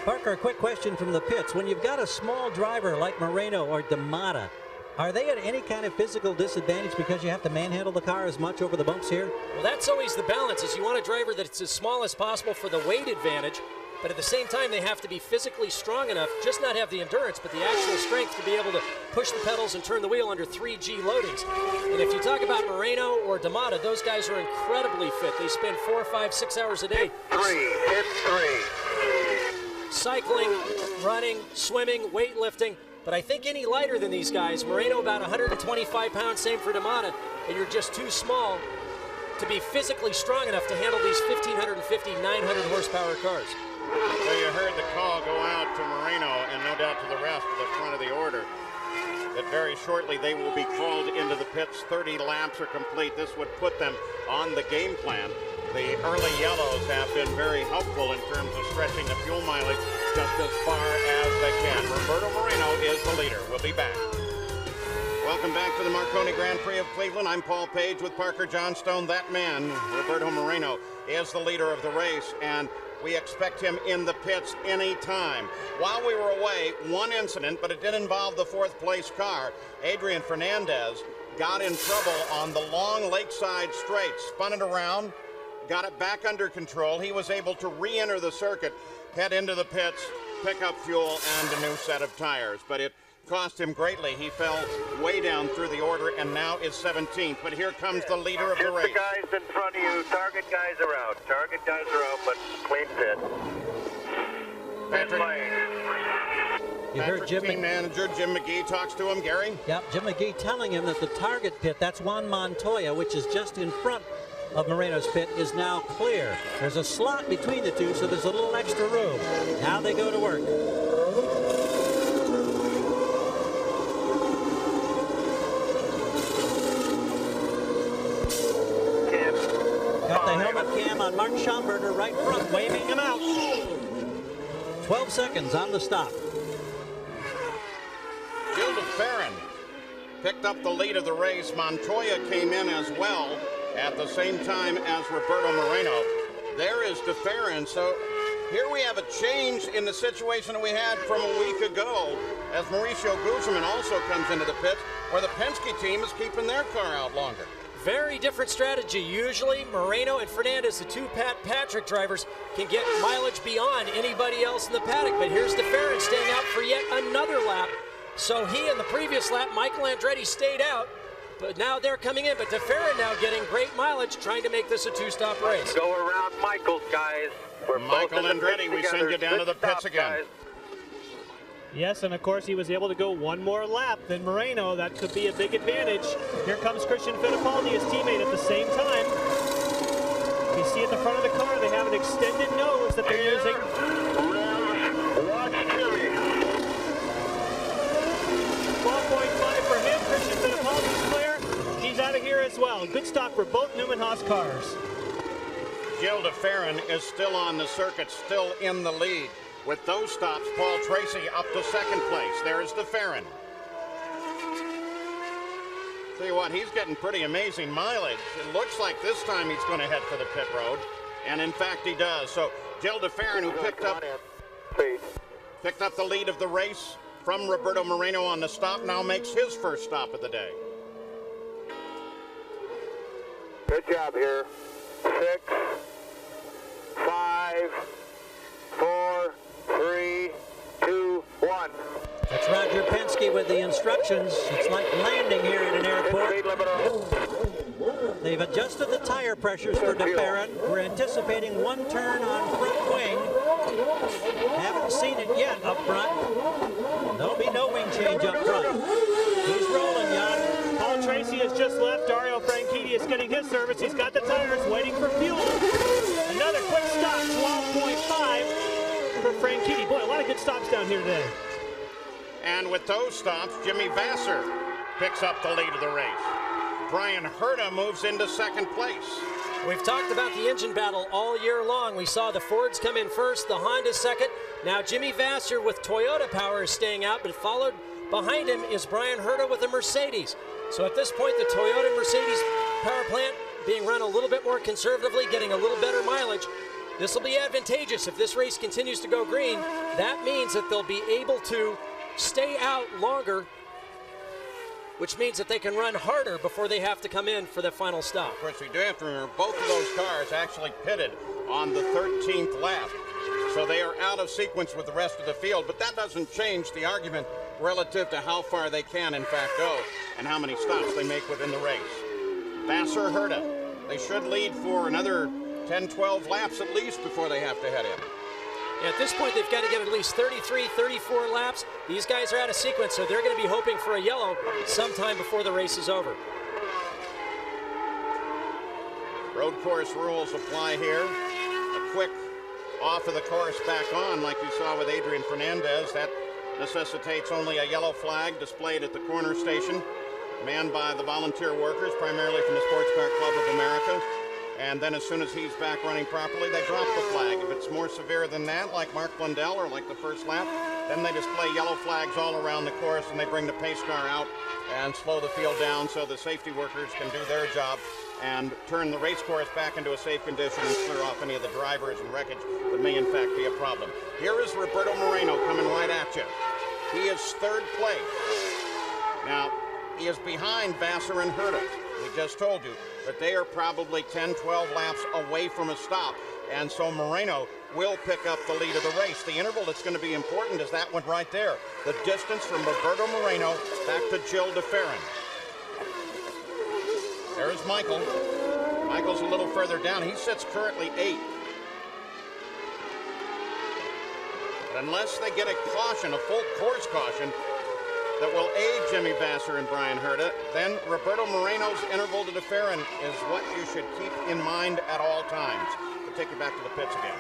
Parker, a quick question from the pits. When you've got a small driver like Moreno or D'Amata, are they at any kind of physical disadvantage because you have to manhandle the car as much over the bumps here? Well, that's always the balance, is you want a driver that's as small as possible for the weight advantage, but at the same time they have to be physically strong enough, just not have the endurance, but the actual strength to be able to push the pedals and turn the wheel under 3G loadings. And if you talk about Moreno or D'Amata, those guys are incredibly fit. They spend 4, 5, 6 hours a day. Hit three. Cycling, running, swimming, weightlifting. But I think any lighter than these guys, Moreno about 125 pounds, same for D'Amata, and you're just too small to be physically strong enough to handle these 1,550, 900 horsepower cars. So you heard the call go out to Moreno, and no doubt to the rest of the front of the order, that very shortly they will be called into the pits. 30 laps are complete. This would put them on the game plan. The early yellows have been very helpful in terms of stretching the fuel mileage just as far as they can. Roberto Moreno is the leader. We'll be back. Welcome back to the Marconi Grand Prix of Cleveland. I'm Paul Page with Parker Johnstone. That man, Roberto Moreno, is the leader of the race, and we expect him in the pits any time. While we were away, one incident, but it did involve the fourth place car. Adrian Fernandez got in trouble on the long lakeside straight, spun it around, got it back under control. He was able to re-enter the circuit, head into the pits, pick up fuel and a new set of tires. But it cost him greatly. He fell way down through the order and now is 17th. But here comes the leader of the race. Just the guys in front of you. Target guys are out. Target guys are out, but clean pit. Patrick, You heard Jim team manager Jim McGee talks to him. Gary? Yep, Jim McGee telling him that the target pit, that's Juan Montoya, which is just in front of Moreno's pit, is now clear. There's a slot between the two, so there's a little extra room. Now they go to work. Got the helmet cam on Mark Schomburger right front, waving him out. 12 seconds on the stop. Gilda Farron picked up the lead of the race. Montoya came in as well at the same time as Roberto Moreno. There is DeFerrin. So here we have a change in the situation that we had from a week ago, as Mauricio Guzman also comes into the pits, where the Penske team is keeping their car out longer. Very different strategy. Usually Moreno and Fernandez, the two Pat Patrick drivers, can get mileage beyond anybody else in the paddock. But here's DeFerrin staying out for yet another lap. So he, in the previous lap, Michael Andretti stayed out. But now they're coming in. But DeFerrin now getting great mileage, trying to make this a two-stop race. Go around Michael's guys. We're Michael Andretti, we send you down to the pits again. Guys. Yes, and of course he was able to go one more lap than Moreno. That could be a big advantage. Here comes Christian Fittipaldi, his teammate, at the same time. You see at the front of the car, they have an extended nose that they're using. Watch Jimmy. 12.5 for him. Christian Fittipaldi's clear. He's out of here as well. Good stop for both Newman Haas cars. Gilda Farron is still on the circuit, still in the lead. With those stops, Paul Tracy up to second place. There's DeFerrin. Tell you what, he's getting pretty amazing mileage. It looks like this time he's going to head for the pit road, and in fact he does. So Gil DeFerrin, who picked up the lead of the race from Roberto Moreno on the stop, now makes his first stop of the day. Good job here. 6, 5, 4, 3, Penske with the instructions. It's like landing here at an airport. They've adjusted the tire pressures for DeFerrin. We're anticipating one turn on front wing. Haven't seen it yet up front. There'll be no wing change up front. He's rolling, Jan. Paul Tracy has just left. Dario Franchitti is getting his service. He's got the tires waiting for fuel. Another quick stop, 12.5 for Franchitti. Boy, a lot of good stops down here today. And with those stops, Jimmy Vasser picks up the lead of the race. Brian Herta moves into second place. We've talked about the engine battle all year long. We saw the Fords come in first, the Honda second. Now Jimmy Vasser with Toyota power is staying out, but followed behind him is Brian Herta with a Mercedes. So at this point, the Toyota Mercedes power plant being run a little bit more conservatively, getting a little better mileage. This will be advantageous if this race continues to go green. That means that they'll be able to stay out longer, which means that they can run harder before they have to come in for the final stop. Of course, we do have to remember both of those cars actually pitted on the 13th lap. So they are out of sequence with the rest of the field, but that doesn't change the argument relative to how far they can, in fact, go and how many stops they make within the race. Vasser, Herta, they should lead for another 10, 12 laps at least before they have to head in. At this point, they've got to get at least 33, 34 laps. These guys are out of sequence, so they're going to be hoping for a yellow sometime before the race is over. Road course rules apply here. A quick off of the course back on, like you saw with Adrian Fernandez. That necessitates only a yellow flag displayed at the corner station, manned by the volunteer workers, primarily from the Sports Car Club of America. And then as soon as he's back running properly, they drop the flag. If it's more severe than that, like Mark Blundell or like the first lap, then they display yellow flags all around the course and they bring the pace car out and slow the field down so the safety workers can do their job and turn the race course back into a safe condition and clear off any of the drivers and wreckage that may in fact be a problem. Here is Roberto Moreno coming right at you. He is third place. Now, he is behind Vasser and Herta. We just told you that they are probably 10, 12 laps away from a stop, and so Moreno will pick up the lead of the race. The interval that's going to be important is that one right there. The distance from Roberto Moreno back to Gil DeFerrin. There's Michael. Michael's a little further down. He sits currently 8th. But unless they get a caution, a full course caution, that will aid Jimmy Vasser and Brian Herta, then Roberto Moreno's interval to DeFerrin is what you should keep in mind at all times. We'll take you back to the pits again.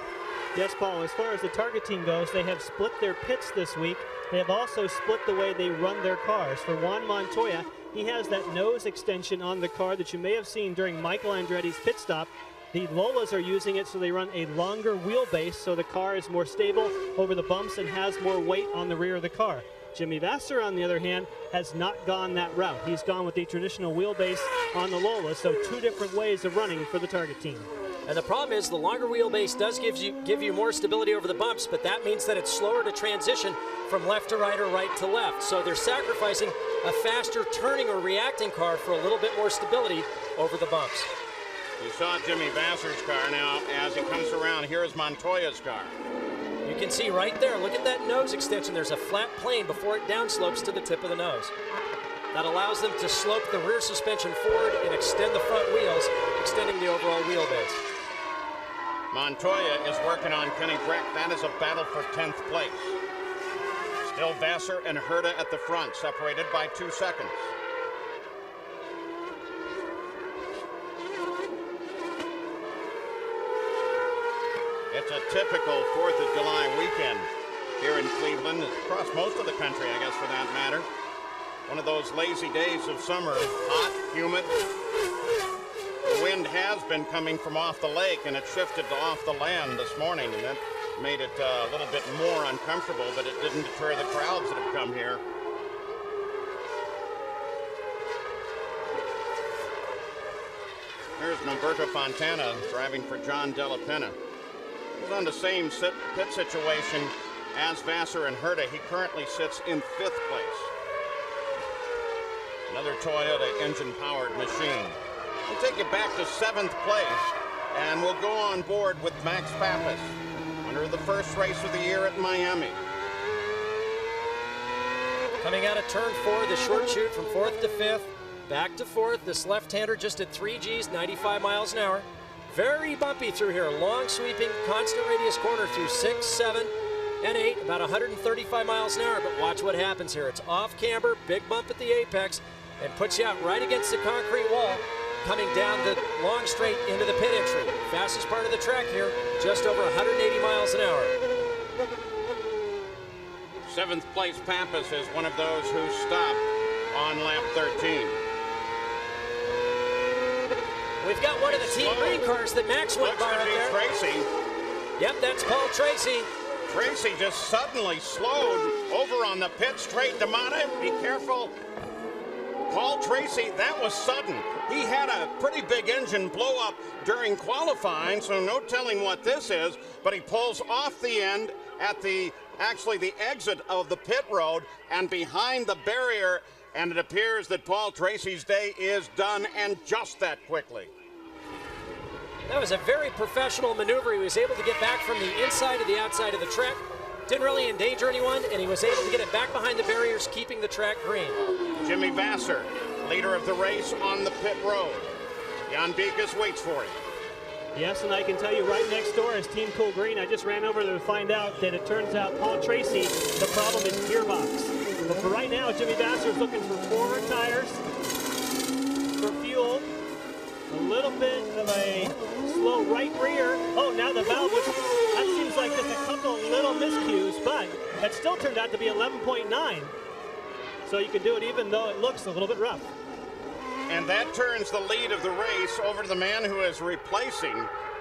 Yes, Paul, as far as the target team goes, they have split their pits this week. They have also split the way they run their cars. For Juan Montoya, he has that nose extension on the car that you may have seen during Michael Andretti's pit stop. The Lolas are using it so they run a longer wheelbase so the car is more stable over the bumps and has more weight on the rear of the car. Jimmy Vasser, on the other hand, has not gone that route. He's gone with the traditional wheelbase on the Lola, so two different ways of running for the target team. And the problem is the longer wheelbase does give you more stability over the bumps, but that means that it's slower to transition from left to right or right to left. So they're sacrificing a faster turning or reacting car for a little bit more stability over the bumps. You saw Jimmy Vasser's car. Now, as he comes around, here is Montoya's car. You can see right there, look at that nose extension. There's a flat plane before it downslopes to the tip of the nose. That allows them to slope the rear suspension forward and extend the front wheels, extending the overall wheelbase. Montoya is working on Kenny Breck. That is a battle for 10th place. Still Vasser and Herta at the front, separated by 2 seconds. It's a typical 4th of July weekend here in Cleveland, across most of the country, I guess, for that matter. One of those lazy days of summer, hot, humid. The wind has been coming from off the lake, and it shifted to off the land this morning, and that made it a little bit more uncomfortable, but it didn't deter the crowds that have come here. Here's Norberto Fontana driving for John Della Penna. He's on the same pit situation as Vasser and Herta. He currently sits in 5th place. Another Toyota engine-powered machine. We'll take you back to 7th place, and we'll go on board with Max Pappas under the first race of the year at Miami. Coming out of turn 4, the short chute from 4th to 5th, back to 4th. This left-hander just at 3 Gs, 95 miles an hour. Very bumpy through here. Long sweeping, constant radius corner through 6, 7, and 8, about 135 miles an hour. But watch what happens here. It's off camber, big bump at the apex, and puts you out right against the concrete wall, coming down the long straight into the pit entry. Fastest part of the track here, just over 180 miles an hour. 7th place Pappas is one of those who stopped on lap 13. We've got one of the Team Green cars that Max went by up there. Tracy. Yep, that's Paul Tracy. Tracy just suddenly slowed over on the pit straight. Damata, be careful. Paul Tracy, that was sudden. He had a pretty big engine blow up during qualifying, so no telling what this is, but he pulls off the end at the exit of the pit road and behind the barrier, and it appears that Paul Tracy's day is done, and just that quickly. That was a very professional maneuver. He was able to get back from the inside to the outside of the track. Didn't really endanger anyone, and he was able to get it back behind the barriers, keeping the track green. Jimmy Vasser, leader of the race on the pit road. Jan Bikas waits for him. Yes, and I can tell you right next door is Team Cool Green. I just ran over there to find out that it turns out Paul Tracy, the problem is gearbox. But for right now, Jimmy Vasser is looking for 4 tires for fuel. A little bit of a slow right rear. Oh, now the valve, which that seems like just a couple little miscues, but that still turned out to be 11.9. So you can do it even though it looks a little bit rough. And that turns the lead of the race over to the man who is replacing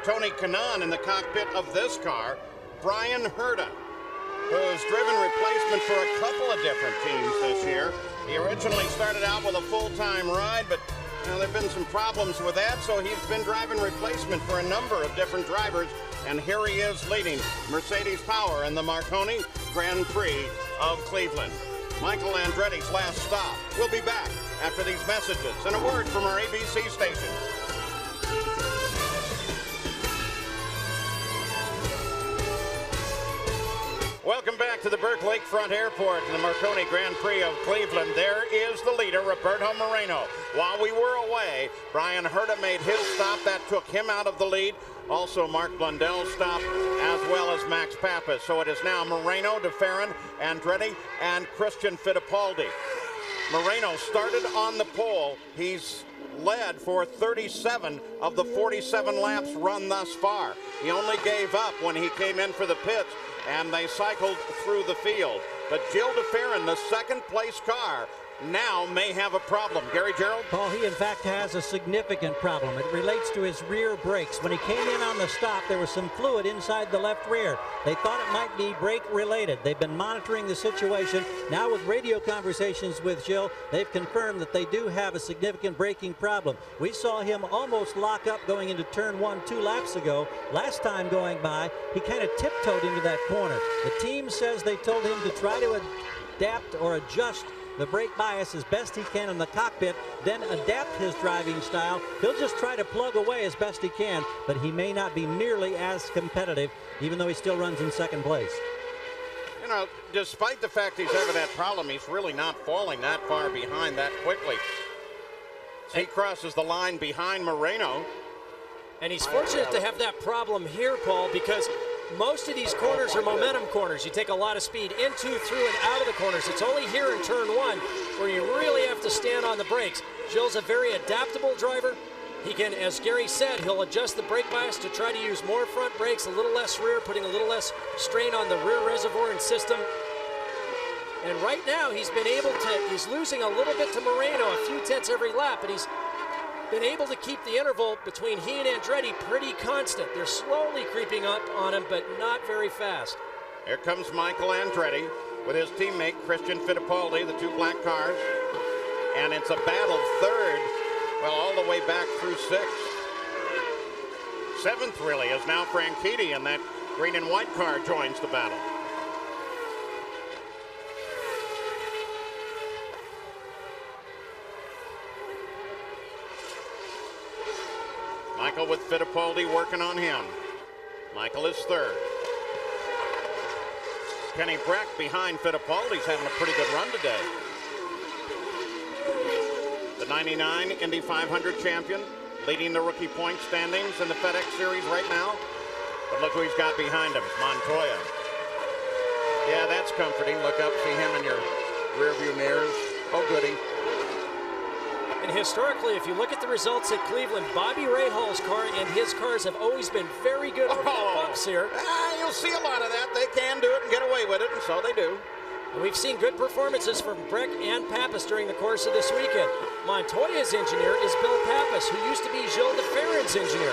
Tony Kanaan in the cockpit of this car, Brian Herta, who's driven replacement for a couple of different teams this year. He originally started out with a full-time ride, but there have been some problems with that, so he's been driving replacement for a number of different drivers, and here he is leading Mercedes Power in the Marconi Grand Prix of Cleveland. Michael Andretti's last stop. We'll be back after these messages and a word from our ABC station. Welcome back to the Burke Lakefront Airport in the Marconi Grand Prix of Cleveland. There is the leader, Roberto Moreno. While we were away, Brian Herta made his stop. That took him out of the lead. Also, Mark Blundell's stop, as well as Max Pappas. So it is now Moreno, DeFerrin, Andretti, and Christian Fittipaldi. Moreno started on the pole. He's led for 37 of the 47 laps run thus far. He only gave up when he came in for the pits, and they cycled through the field. But Gil DeFerrin, the second place car, now may have a problem. Gary Gerald? Paul, he in fact has a significant problem. It relates to his rear brakes. When he came in on the stop, there was some fluid inside the left rear. They thought it might be brake related. They've been monitoring the situation. Now with radio conversations with Gil, they've confirmed that they do have a significant braking problem. We saw him almost lock up going into turn 1 2 laps ago. Last time going by, he kind of tiptoed into that corner. The team says they told him to try to adapt or adjust the brake bias as best he can in the cockpit, then adapt his driving style. He'll just try to plug away as best he can, but he may not be nearly as competitive, even though he still runs in second place. You know, despite the fact he's having that problem, he's really not falling that far behind that quickly. He crosses the line behind Moreno. And he's fortunate to have that problem here, Paul, because most of these corners are momentum corners. You take a lot of speed into, through, and out of the corners. It's only here in turn 1 where you really have to stand on the brakes. Gil's a very adaptable driver. He can, as Gary said, he'll adjust the brake bias to try to use more front brakes, a little less rear, putting a little less strain on the rear reservoir and system. And right now, he's losing a little bit to Moreno, a few tenths every lap, but he's been able to keep the interval between he and Andretti pretty constant. They're slowly creeping up on him, but not very fast. Here comes Michael Andretti with his teammate Christian Fittipaldi, the two black cars. And it's a battle third, well, all the way back through 6th. 7th, really, is now Franchitti, and that green and white car joins the battle. Michael with Fittipaldi working on him. Michael is 3rd. Kenny Breck behind Fittipaldi's having a pretty good run today. The 99 Indy 500 champion, leading the rookie point standings in the FedEx Series right now. But look who he's got behind him, Montoya. Yeah, that's comforting. Look up, see him in your rearview mirrors. Oh, goody. And historically, if you look at the results at Cleveland, Bobby Rahall's car and his cars have always been very good over the bumps here. You'll see a lot of that. They can do it and get away with it, and so they do. And we've seen good performances from Breck and Pappas during the course of this weekend. Montoya's engineer is Bill Pappas, who used to be Gilles de Ferran's engineer.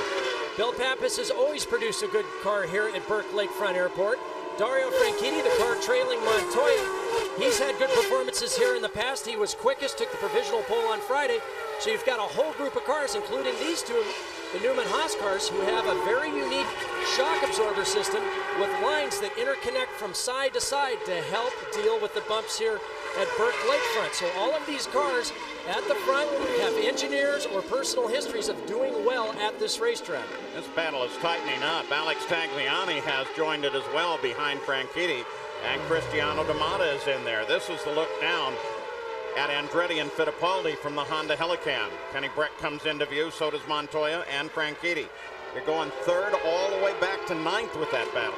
Bill Pappas has always produced a good car here at Burke Lakefront Airport. Dario Franchitti, the car trailing Montoya, he's had good performances here in the past. He was quickest, took the provisional pole on Friday. So you've got a whole group of cars, including these two, the Newman-Haas cars, who have a very unique shock absorber system with lines that interconnect from side to side to help deal with the bumps here at Burke Lakefront. So all of these cars at the front have engineers or personal histories of doing well at this racetrack. This battle is tightening up. Alex Tagliani has joined it as well behind Franchitti, and Cristiano D'Amata is in there. This is the look down at Andretti and Fittipaldi from the Honda Helican. Kenny Breck comes into view, so does Montoya and Franchitti. They're going third all the way back to ninth with that battle.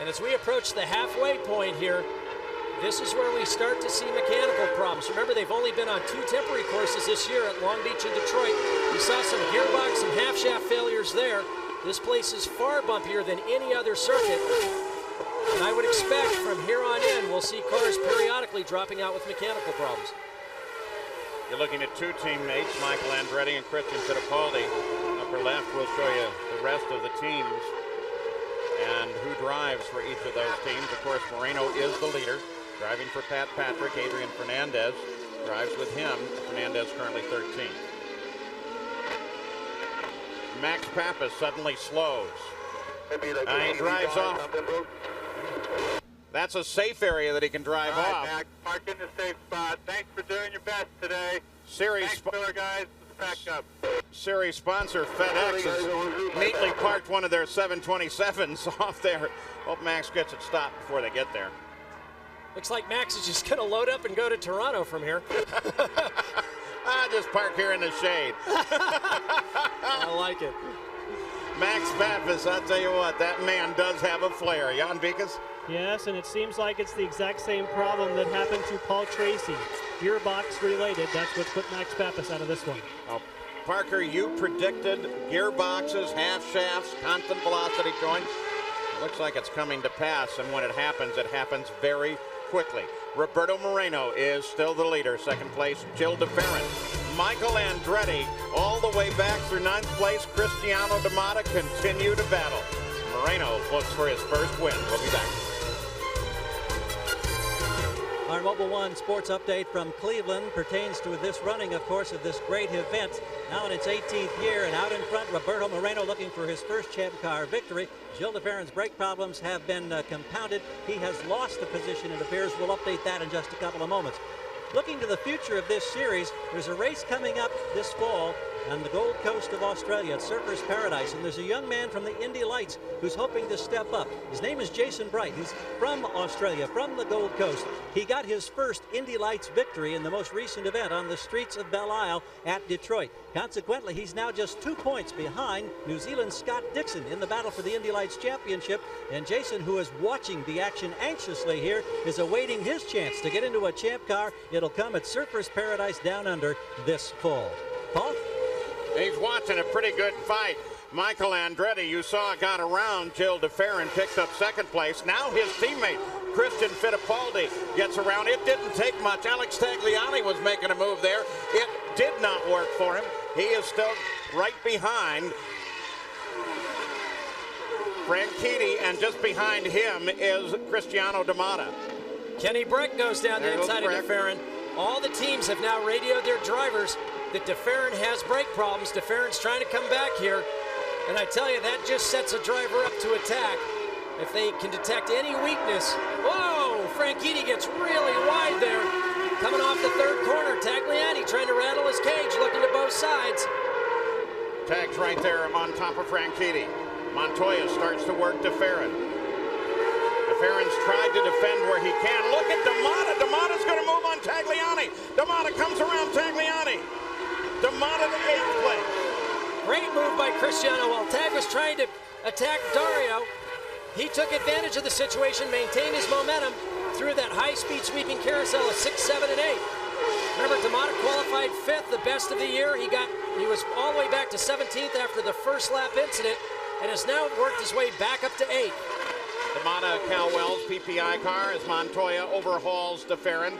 And as we approach the halfway point here, this is where we start to see mechanical problems. Remember, they've only been on 2 temporary courses this year at Long Beach and Detroit. You saw some gearbox, some half-shaft failures there. This place is far bumpier than any other circuit. And I would expect from here on in, we'll see cars periodically dropping out with mechanical problems. You're looking at 2 teammates, Michael Andretti and Christian Fittipaldi. Upper left, we'll show you the rest of the teams and who drives for each of those teams. Of course, Moreno is the leader. Driving for Pat Patrick, Adrian Fernandez drives with him. Fernandez currently 13th. Max Pappas suddenly slows. He drives off. That's a safe area that he can drive off. Max, park in the safe spot. Thanks for doing your best today. Series guys. Back up. Series sponsor FedEx has neatly parked one of their 727s off there. Hope Max gets it stopped before they get there. Looks like Max is just going to load up and go to Toronto from here. Just park here in the shade. I like it. Max Pappas, I'll tell you what, that man does have a flair. Jan Vikas? Yes, and it seems like it's the exact same problem that happened to Paul Tracy. Gearbox related. That's what put Max Pappas out of this one. Oh, Parker, you predicted gearboxes, half shafts, constant velocity joints. It looks like it's coming to pass, and when it happens very quickly. Roberto Moreno is still the leader. Second place, Gilles de Ferran. Michael Andretti all the way back through 9th place. Cristiano D'Amata continue to battle. Moreno looks for his first win. We'll be back. Our Mobile One sports update from Cleveland pertains to this running, of course, of this great event. Now in its 18th year, and out in front, Roberto Moreno looking for his first Champ Car victory. Gilles de Ferran's brake problems have been compounded. He has lost the position, it appears. We'll update that in just a couple of moments. Looking to the future of this series, there's a race coming up this fall on the Gold Coast of Australia at Surfers Paradise, and there's a young man from the Indy Lights who's hoping to step up. His name is Jason Bright. He's from Australia, from the Gold Coast. He got his first Indy Lights victory in the most recent event on the streets of Belle Isle at Detroit. Consequently, he's now just 2 points behind New Zealand's Scott Dixon in the battle for the Indy Lights Championship. And Jason, who is watching the action anxiously here, is awaiting his chance to get into a Champ Car. It'll come at Surfers Paradise Down Under this fall. Paul? He's watching a pretty good fight. Michael Andretti, you saw, got around. Gilles de Ferran picked up second place. Now his teammate, Christian Fittipaldi, gets around. It didn't take much. Alex Tagliani was making a move there. It did not work for him. He is still right behind Franchitti, and just behind him is Cristiano D'Amata. Kenny Breck goes down the inside of de Ferran. All the teams have now radioed their drivers that de Ferran has brake problems. De Ferran's trying to come back here. And I tell you, that just sets a driver up to attack. If they can detect any weakness. Whoa! Franchitti gets really wide there. Coming off the third corner. Tagliani trying to rattle his cage, looking to both sides. Tag's right there on top of Franchitti. Montoya starts to work DeFerrin. DeFerrin's tried to defend where he can. Look at D'Amata. D'Amata's going to move on Tagliani. D'Amata comes around Tagliani. D'Amata to 8th place. Great move by Cristiano. While Tag was trying to attack Dario, he took advantage of the situation, maintained his momentum through that high-speed sweeping carousel of 6, 7, and 8. Remember, D'Amata qualified 5th, the best of the year. He was all the way back to 17th after the first lap incident, and has now worked his way back up to 8th. D'Amata, Calwell's PPI car as Montoya overhauls DeFerrin.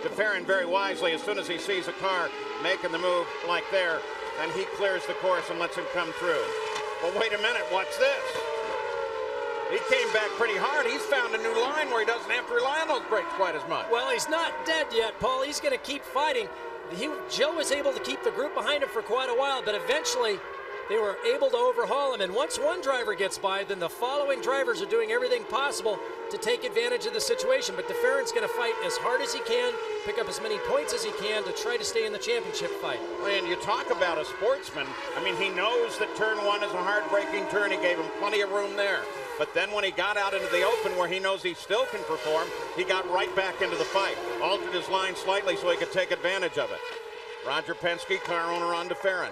DeFerrin very wisely, as soon as he sees a car making the move like there, then he clears the course and lets him come through. But wait a minute, what's this? He came back pretty hard. He's found a new line where he doesn't have to rely on those brakes quite as much. Well, he's not dead yet, Paul. He's going to keep fighting. Joe was able to keep the group behind him for quite a while, but eventually they were able to overhaul him. And once one driver gets by, then the following drivers are doing everything possible to take advantage of the situation. But DeFerrin's going to fight as hard as he can, pick up as many points as he can to try to stay in the championship fight. And you talk about a sportsman. I mean, he knows that turn 1 is a hard-braking turn. He gave him plenty of room there. But then when he got out into the open where he knows he still can perform, he got right back into the fight. Altered his line slightly so he could take advantage of it. Roger Penske, car owner on DeFerrin.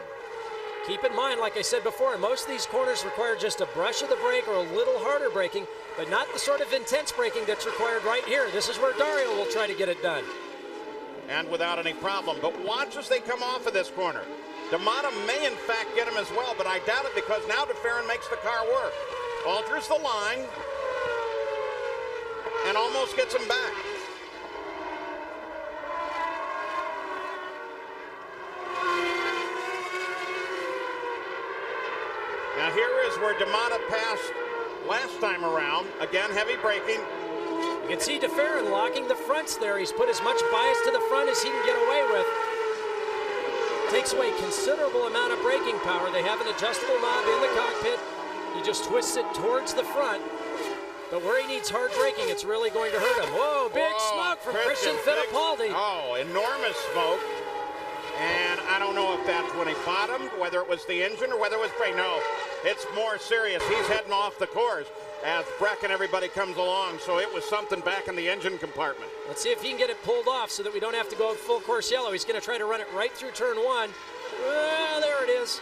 Keep in mind, like I said before, most of these corners require just a brush of the brake or a little harder braking, but not the sort of intense braking that's required right here. This is where Dario will try to get it done. And without any problem. But watch as they come off of this corner. D'Amata may in fact get him as well, but I doubt it because now DeFerrin makes the car work. Alters the line and almost gets him back. Now here is where D'Amata passed last time around. Again, heavy braking. You can see DeFerrin locking the fronts there. He's put as much bias to the front as he can get away with. Takes away considerable amount of braking power. They have an adjustable knob in the cockpit. He just twists it towards the front. But where he needs hard braking, it's really going to hurt him. Whoa, big smoke from Christian Fittipaldi. Oh, enormous smoke. And I don't know if that's when he bottomed, whether it was the engine or whether it was brake. No, it's more serious. He's heading off the course as Breck and everybody comes along. So it was something back in the engine compartment. Let's see if he can get it pulled off so that we don't have to go full course yellow. He's going to try to run it right through turn 1. There it is.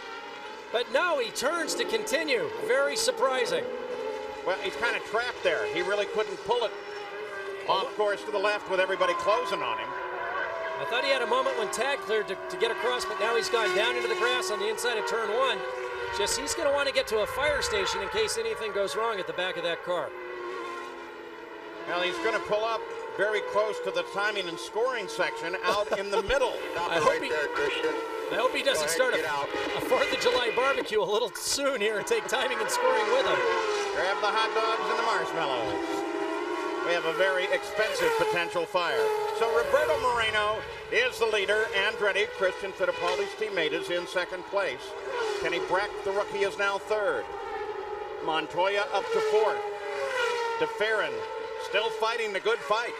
But no, he turns to continue. Very surprising. Well, he's kind of trapped there. He really couldn't pull it off course to the left with everybody closing on him. I thought he had a moment when Tag cleared to get across, but now he's gone down into the grass on the inside of turn 1. Just he's going to want to get to a fire station in case anything goes wrong at the back of that car. Well, he's going to pull up very close to the timing and scoring section out in the middle. I hope he doesn't start a 4th of July barbecue a little soon here and take timing and scoring with him. Grab the hot dogs and the marshmallows. We have a very expensive potential fire. So Roberto Moreno is the leader. Andretti, Christian Fittipaldi's teammate, is in 2nd place. Kenny Breck, the rookie, is now 3rd. Montoya up to 4th. DeFerrin still fighting the good fight.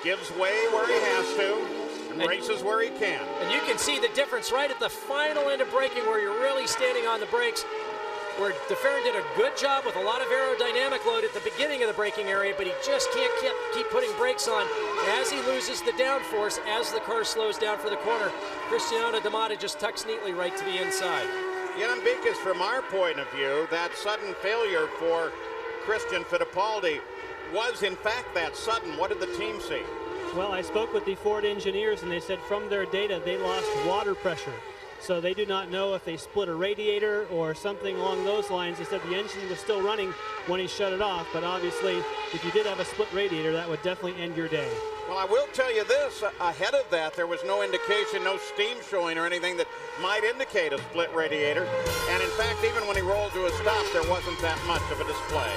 Gives way where he has to and races where he can. And you can see the difference right at the final end of braking where you're really standing on the brakes, where DeFerrin did a good job with a lot of aerodynamic load at the beginning of the braking area, but he just can't keep putting brakes on. As he loses the downforce, as the car slows down for the corner, Cristiano D'Amata just tucks neatly right to the inside. Jan Bikas, from our point of view, that sudden failure for Christian Fittipaldi was in fact that sudden. What did the team see? Well, I spoke with the Ford engineers, and they said from their data they lost water pressure. So they do not know if they split a radiator or something along those lines. They said the engine was still running when he shut it off, but obviously if you did have a split radiator, that would definitely end your day. Well, I will tell you this, ahead of that there was no indication, no steam showing or anything that might indicate a split radiator. And in fact, even when he rolled to a stop, there wasn't that much of a display.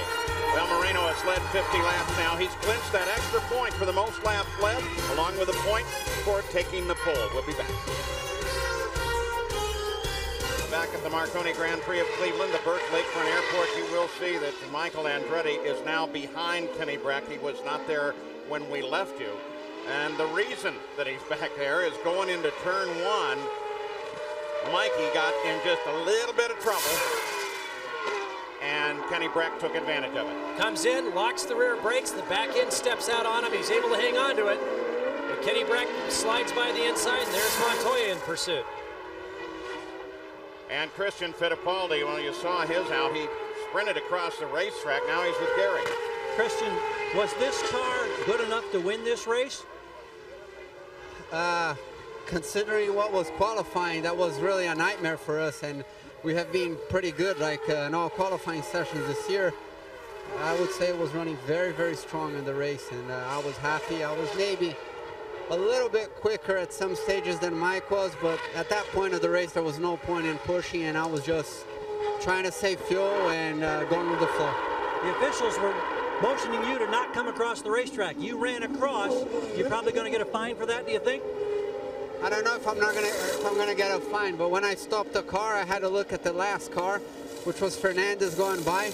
Well, Moreno has led 50 laps now. He's clinched that extra point for the most laps led, along with a point for taking the pole. We'll be back. Back at the Marconi Grand Prix of Cleveland, the Burke Lakefront Airport, you will see that Michael Andretti is now behind Kenny Breck. He was not there when we left you. And the reason that he's back there is going into turn 1. Mikey got in just a little bit of trouble, and Kenny Breck took advantage of it. Comes in, locks the rear brakes, the back end steps out on him. He's able to hang on to it. But Kenny Breck slides by the inside, and there's Montoya in pursuit. And Christian Fittipaldi, when you saw his out, he sprinted across the racetrack. Now he's with Gary. Christian, was this car good enough to win this race? Considering what was qualifying, that was really a nightmare for us, and we have been pretty good in all qualifying sessions this year. I would say it was running very, very strong in the race, and I was happy. I was maybe a little bit quicker at some stages than Mike was, but at that point of the race, there was no point in pushing, and I was just trying to save fuel and going with the flow. The officials were motioning you to not come across the racetrack. You ran across. You're probably going to get a fine for that, do you think? I don't know if I'm gonna get a fine, but when I stopped the car, I had to look at the last car, which was Fernandez going by,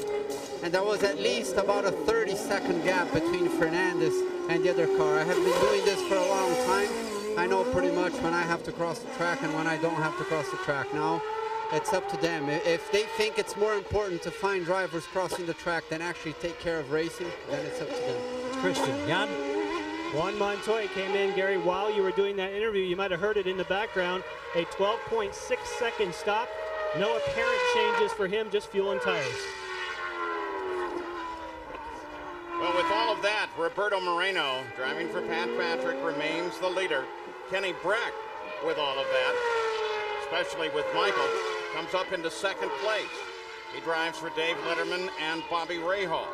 and there was at least about a 30-second gap between Fernandez and the other car. I have been doing this for a long time. I know pretty much when I have to cross the track and when I don't have to cross the track. Now, it's up to them. If they think it's more important to find drivers crossing the track than actually take care of racing, then it's up to them. Christian, Jan? Juan Montoya came in, Gary, while you were doing that interview. You might have heard it in the background. A 12.6-second stop. No apparent changes for him, just fuel and tires. Well, with all of that, Roberto Moreno, driving for Pat Patrick, remains the leader. Kenny Breck, with all of that, especially with Michael, comes up into second place. He drives for Dave Letterman and Bobby Rahal.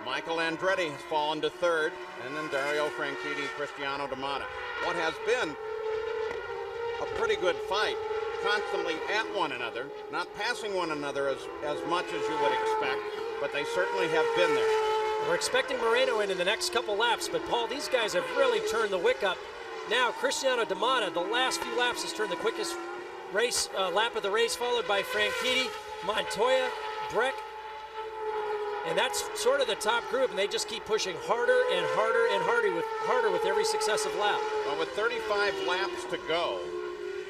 Michael Andretti has fallen to third, and then Dario Franchitti, Cristiano D'Amata. What has been a pretty good fight, constantly at one another, not passing one another as much as you would expect, but they certainly have been there. We're expecting Moreno in the next couple laps, but Paul, these guys have really turned the wick up. Now, Cristiano D'Amata, the last few laps, has turned the quickest lap of the race, followed by Franchitti, Montoya, Breck. And that's sort of the top group, and they just keep pushing harder and harder and harder with every successive lap. Well, with 35 laps to go,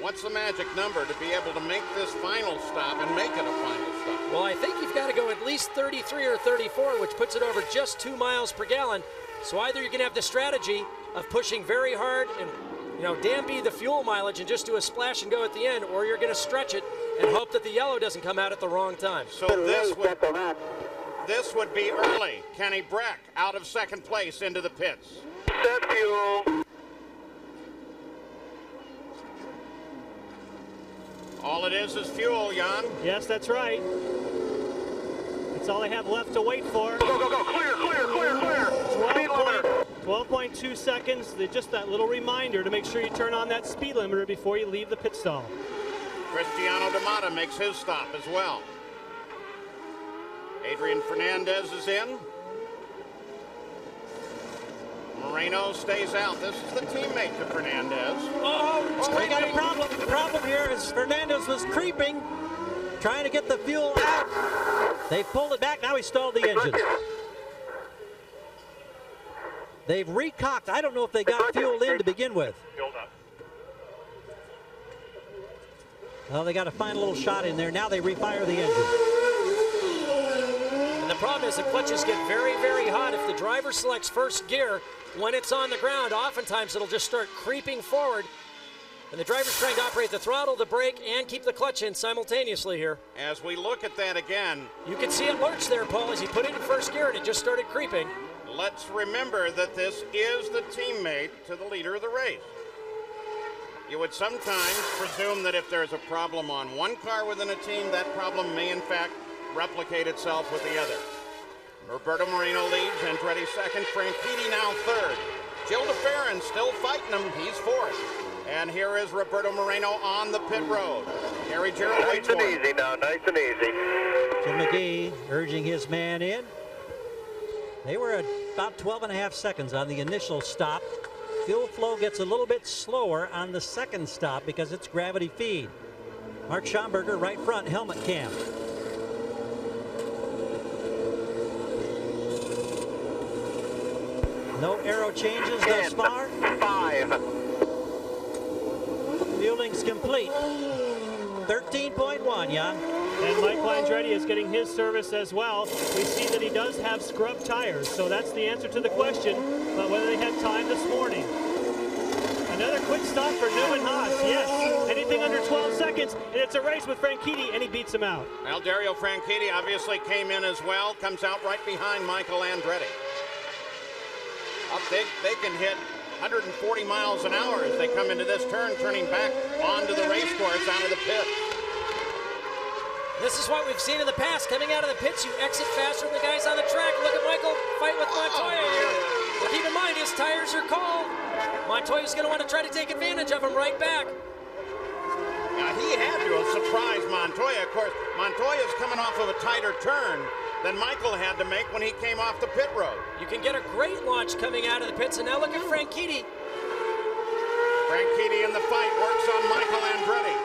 what's the magic number to be able to make this final stop and make it a final stop? Well, I think you've got to go at least 33 or 34, which puts it over just 2 miles per gallon. So either you can have the strategy of pushing very hard and, damn the fuel mileage and just do a splash and go at the end, or you're going to stretch it and hope that the yellow doesn't come out at the wrong time. So this would be early. Kenny Breck out of second place into the pits. Set fuel. All it is fuel, Jan. Yes, that's right. That's all they have left to wait for. Go, go, go. Clear, clear, clear, clear. Speed limiter. 12.2 seconds. Just that little reminder to make sure you turn on that speed limiter before you leave the pit stall. Cristiano D'Amata makes his stop as well. Adrian Fernandez is in. Moreno stays out. This is the teammate to Fernandez. We got a problem. The problem here is Fernandez was creeping, trying to get the fuel out. They pulled it back. Now he stalled the engine. They've recocked. I don't know if they got fuel in to begin with. Well, they got to find a little shot in there. Now they refire the engine. And the problem is the clutches get very, very hot. If the driver selects first gear, when it's on the ground, oftentimes it'll just start creeping forward. And the driver's trying to operate the throttle, the brake, and keep the clutch in simultaneously here. As we look at that again, you can see it lurch there, Paul, as he put it in first gear and it just started creeping. Let's remember that this is the teammate to the leader of the race. You would sometimes presume that if there's a problem on one car within a team, that problem may in fact replicate itself with the other. Roberto Moreno leads, Andretti second, Franchitti now third. Gil DeFerrin still fighting him, he's fourth. And here is Roberto Moreno on the pit road. Gary Gerald waits for him. Nice and easy now, nice and easy. Jim McGee urging his man in. They were at about 12.5 seconds on the initial stop. Fuel flow gets a little bit slower on the second stop because it's gravity feed. Mark Schomburger right front, helmet cam. No aero changes thus far. 5. Fueling's complete. 13.1, Jan. And Michael Andretti is getting his service as well. We see that he does have scrub tires, so that's the answer to the question, but whether they had time this morning. Another quick stop for Newman Haas. Yes, anything under 12 seconds, and it's a race with Franchitti, and he beats him out. Well, Dario Franchitti obviously came in as well, comes out right behind Michael Andretti. They can hit 140 miles an hour as they come into this turn, turning back onto the race course out of the pit. This is what we've seen in the past. Coming out of the pits, you exit faster than the guys on the track. Look at Michael fight with Montoya here. But keep in mind, his tires are cold. Montoya's going to want to try to take advantage of him right back. Now, he had to have surprised Montoya. Of course, Montoya's coming off of a tighter turn than Michael had to make when he came off the pit road. You can get a great launch coming out of the pits, and now look at Franchitti. Franchitti in the fight works on Michael Andretti.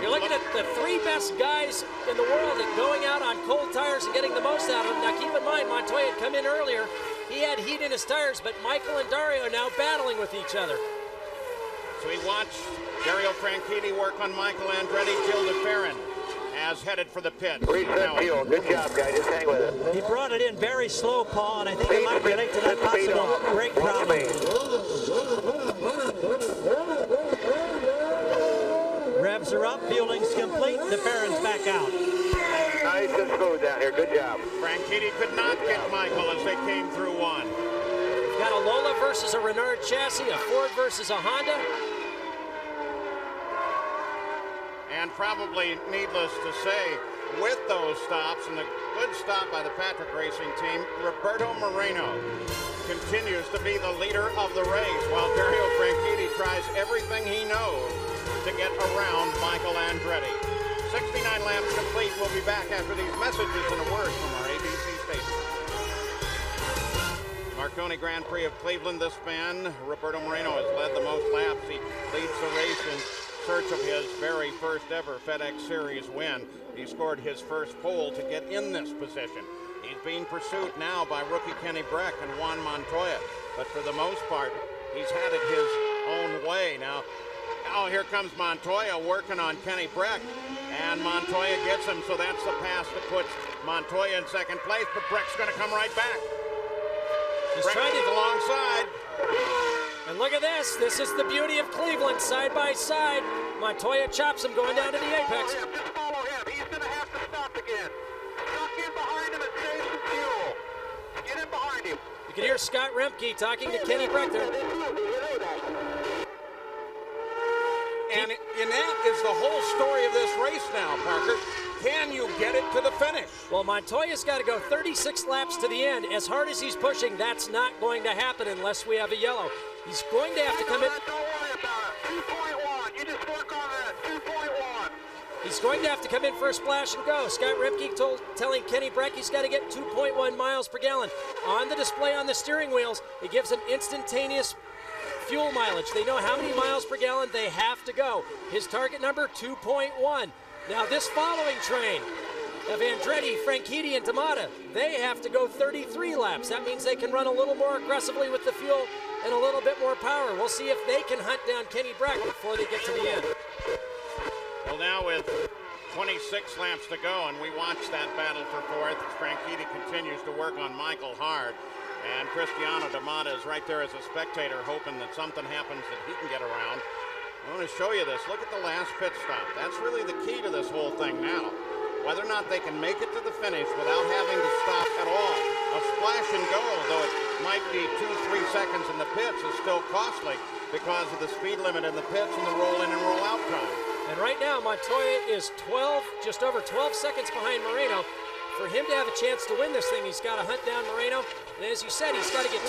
You're looking at the three best guys in the world at going out on cold tires and getting the most out of them. Now keep in mind, Montoya had come in earlier. He had heat in his tires, but Michael and Dario are now battling with each other. So we watch Dario Franchitti work on Michael Andretti. Gilles de Ferran has headed for the pit. Reset fuel. Good job, guys. Just hang with it. He brought it in very slow, Paul, and I think it might relate to that possible brake problem. Revs are up, fueling's complete, de Ferran's back out. Nice and smooth down here. Good job. Franchitti could not get Michael as they came through one. We've got a Lola versus a Renard chassis, a Ford versus a Honda. And probably needless to say, with those stops and a good stop by the Patrick Racing team, Roberto Moreno continues to be the leader of the race while Dario Franchitti tries everything he knows to get around Michael Andretti. 69 laps complete. We'll be back after these messages and a word from our ABC station. Marconi Grand Prix of Cleveland this span. Roberto Moreno has led the most laps. He leads the race in search of his very first ever FedEx Series win. He scored his first pole to get in this position. He's being pursued now by rookie Kenny Breck and Juan Montoya, but for the most part, he's had it his own way. Now, here comes Montoya working on Kenny Breck, and Montoya gets him, so that's the pass that puts Montoya in second place, but Breck's going to come right back. He's trying to alongside. And look at this. This is the beauty of Cleveland, side by side. Montoya chops him going down to the apex. Just follow him. He's going to have to stop again. Suck in behind him and save some fuel. Get in behind him. You can hear Scott Remke talking to Kenny Breck there. And that is the whole story of this race now, Parker. Can you get it to the finish? Well, Montoya's got to go 36 laps to the end. As hard as he's pushing, that's not going to happen unless we have a yellow. He's going to have to come in. Don't worry about it. 2.1. You just work on that. 2.1. He's going to have to come in for a splash and go. Scott Remke telling Kenny Breck he's got to get 2.1 miles per gallon. On the display on the steering wheels, it gives him instantaneous fuel mileage. They know how many miles per gallon they have to go. His target number, 2.1. Now this following train of Andretti, Franchitti, and D'Amata, they have to go 33 laps. That means they can run a little more aggressively with the fuel and a little bit more power. We'll see if they can hunt down Kenny Breck before they get to the end. Well, now with 26 laps to go, and we watch that battle for fourth as Franchitti continues to work on Michael hard. And Cristiano D'Amata is right there as a spectator, hoping that something happens that he can get around. I want to show you this. Look at the last pit stop. That's really the key to this whole thing now. Whether or not they can make it to the finish without having to stop at all. A splash and go, though it might be 2-3 seconds in the pits, is still costly because of the speed limit in the pits and the roll in and roll out time. And right now, Montoya is just over 12 seconds behind Moreno. For him to have a chance to win this thing, he's got to hunt down Moreno. And as you said, he's got to get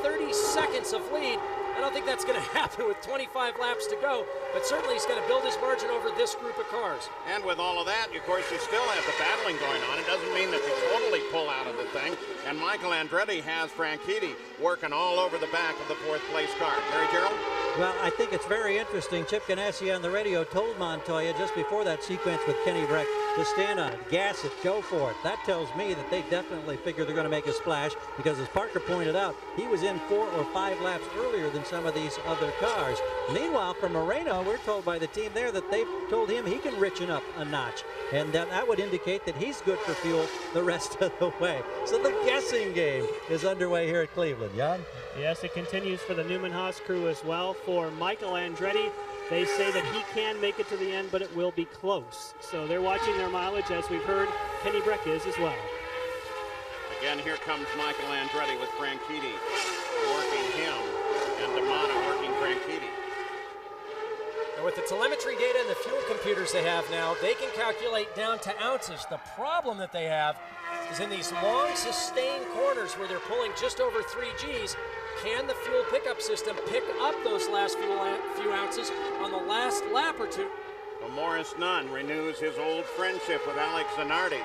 25-30 seconds of lead. I don't think that's going to happen with 25 laps to go, but certainly he's going to build his margin over this group of cars. And with all of that, of course, you still have the battling going on. It doesn't mean that you totally pull out of the thing. And Michael Andretti has Franchitti working all over the back of the fourth place car. Gary Gerald? Well, I think it's very interesting. Chip Ganassi on the radio told Montoya just before that sequence with Kenny Breck to stand on it, gas it, go for it. That tells me that they definitely figure they're going to make a splash because, as Parker pointed out, he was in 4 or 5 laps earlier than some of these other cars. Meanwhile, for Moreno, we're told by the team there that they've told him he can richen up a notch, and that would indicate that he's good for fuel the rest of the way. So the guessing game is underway here at Cleveland. Jan? Yes, it continues for the Newman Haas crew as well. For Michael Andretti, they say that he can make it to the end, but it will be close. So they're watching their mileage, as we've heard Kenny Breck is as well. Again, here comes Michael Andretti with Franchitti working him, and D'Amato working Franchitti. And with the telemetry data and the fuel computers they have now, they can calculate down to ounces. The problem that they have is in these long sustained corners where they're pulling just over 3 Gs, can the fuel pickup system pick up those last few ounces on the last lap or two? Well, Morris Nunn renews his old friendship with Alex Zanardi,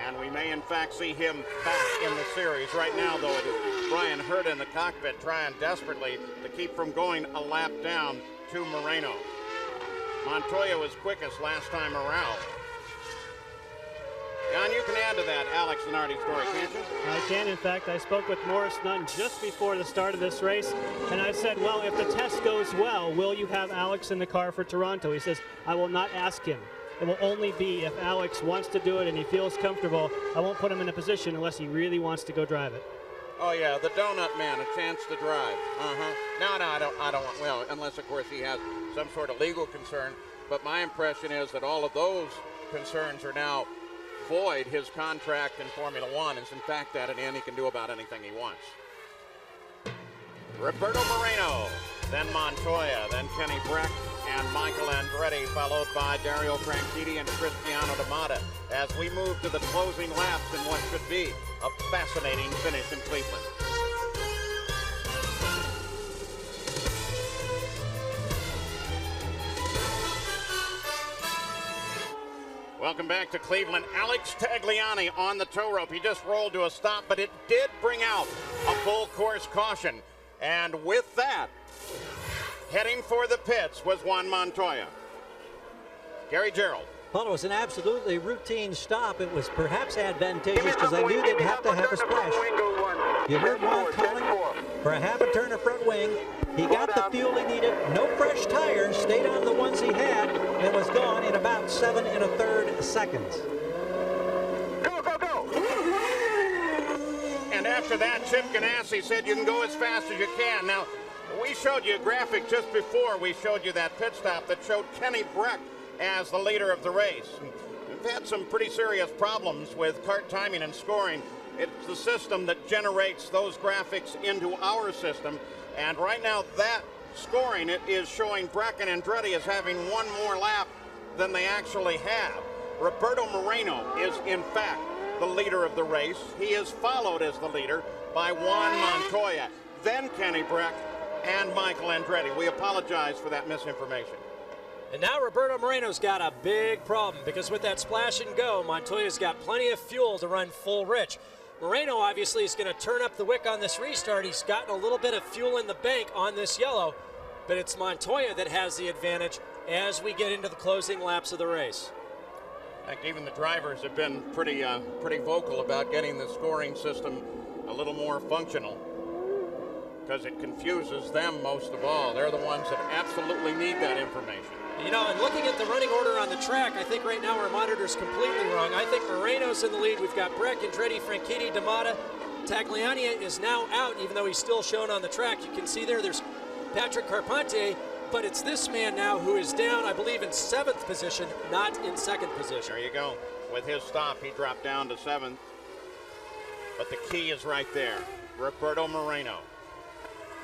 and we may in fact see him back in the series. Right now, though, it is Brian Hurd in the cockpit trying desperately to keep from going a lap down to Moreno. Montoya was quickest last time around. Jan, you can add to that Alex Zanardi story, can't you? I can. In fact, I spoke with Morris Nunn just before the start of this race, and I said, well, if the test goes well, will you have Alex in the car for Toronto? He says, I will not ask him. It will only be if Alex wants to do it and he feels comfortable. I won't put him in a position unless he really wants to go drive it. Oh, yeah, the donut man, a chance to drive. No, I don't want, well, unless, of course, he has some sort of legal concern. But my impression is that all of those concerns are now void. His contract in Formula One is, in fact, at an end. He can do about anything he wants. Roberto Moreno, then Montoya, then Kenny Breck, and Michael Andretti, followed by Dario Franchitti and Cristiano D'Amato, as we move to the closing laps in what should be a fascinating finish in Cleveland. Welcome back to Cleveland. Alex Tagliani on the tow rope. He just rolled to a stop, but it did bring out a full course caution. And with that, heading for the pits was Juan Montoya. Gary Gerald. Well, it was an absolutely routine stop. It was perhaps advantageous because I knew they'd have to have a splash. You heard Juan calling for a half a turn of front wing. He got the fuel he needed, no fresh tires, stayed on the ones he had, and was gone in about 7 1/3 seconds. Go, go, go! And after that, Chip Ganassi said you can go as fast as you can. Now, we showed you a graphic just before we showed you that pit stop that showed Kenny Breck as the leader of the race. We've had some pretty serious problems with kart timing and scoring. It's the system that generates those graphics into our system. And right now, that scoring it is showing Breck and Andretti as having one more lap than they actually have. Roberto Moreno is, in fact, the leader of the race. He is followed as the leader by Juan Montoya, then Kenny Breck, and Michael Andretti. We apologize for that misinformation. And now Roberto Moreno's got a big problem because with that splash and go, Montoya's got plenty of fuel to run full rich. Moreno obviously is going to turn up the wick on this restart. He's gotten a little bit of fuel in the bank on this yellow, but it's Montoya that has the advantage as we get into the closing laps of the race. In fact, even the drivers have been pretty vocal about getting the scoring system a little more functional because it confuses them most of all. They're the ones that absolutely need that information. You know, and looking at the running order on the track, I think right now our monitor's completely wrong. I think Moreno's in the lead. We've got Breck, Andretti, Franchitti, D'Amato. Tagliani is now out, even though he's still shown on the track. You can see there's Patrick Carpentier, but it's this man now who is down, I believe, in 7th position, not in 2nd position. There you go. With his stop, he dropped down to 7th. But the key is right there. Roberto Moreno.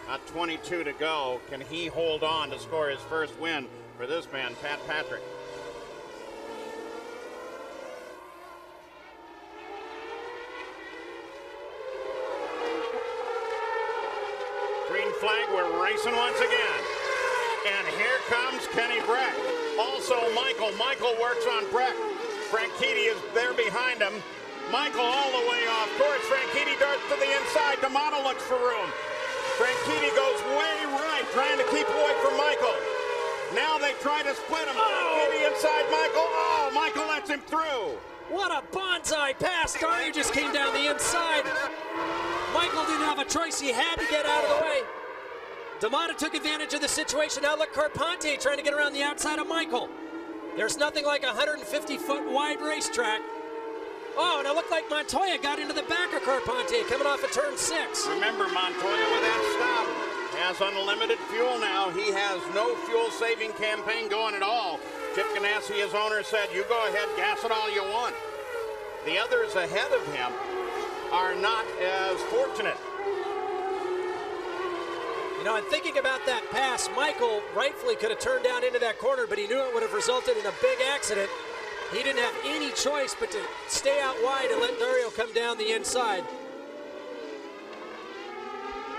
Not 22 to go. Can he hold on to score his first win for this man, Pat Patrick? Green flag, we're racing once again. And here comes Kenny Breck. Also Michael. Michael works on Breck. Franchitti is there behind him. Michael all the way off course. Franchitti darts to the inside. D'Amato looks for room. Franchitti goes way right, trying to keep away from Michael. Now they try to split him. Franchitti inside Michael. Oh, Michael lets him through. What a bonsai pass. Dario just came down the inside. Michael didn't have a choice. He had to get out of the way. D'Amata took advantage of the situation. Now look, Carpentier trying to get around the outside of Michael. There's nothing like a 150-foot wide racetrack. Oh, and it looked like Montoya got into the back of Carpentier coming off of turn 6. Remember, Montoya with that stop has unlimited fuel now. He has no fuel-saving campaign going at all. Chip Ganassi, his owner, said, you go ahead, gas it all you want. The others ahead of him are not as fortunate. You know, and thinking about that pass, Michael rightfully could have turned down into that corner, but he knew it would have resulted in a big accident. He didn't have any choice but to stay out wide and let Dario come down the inside.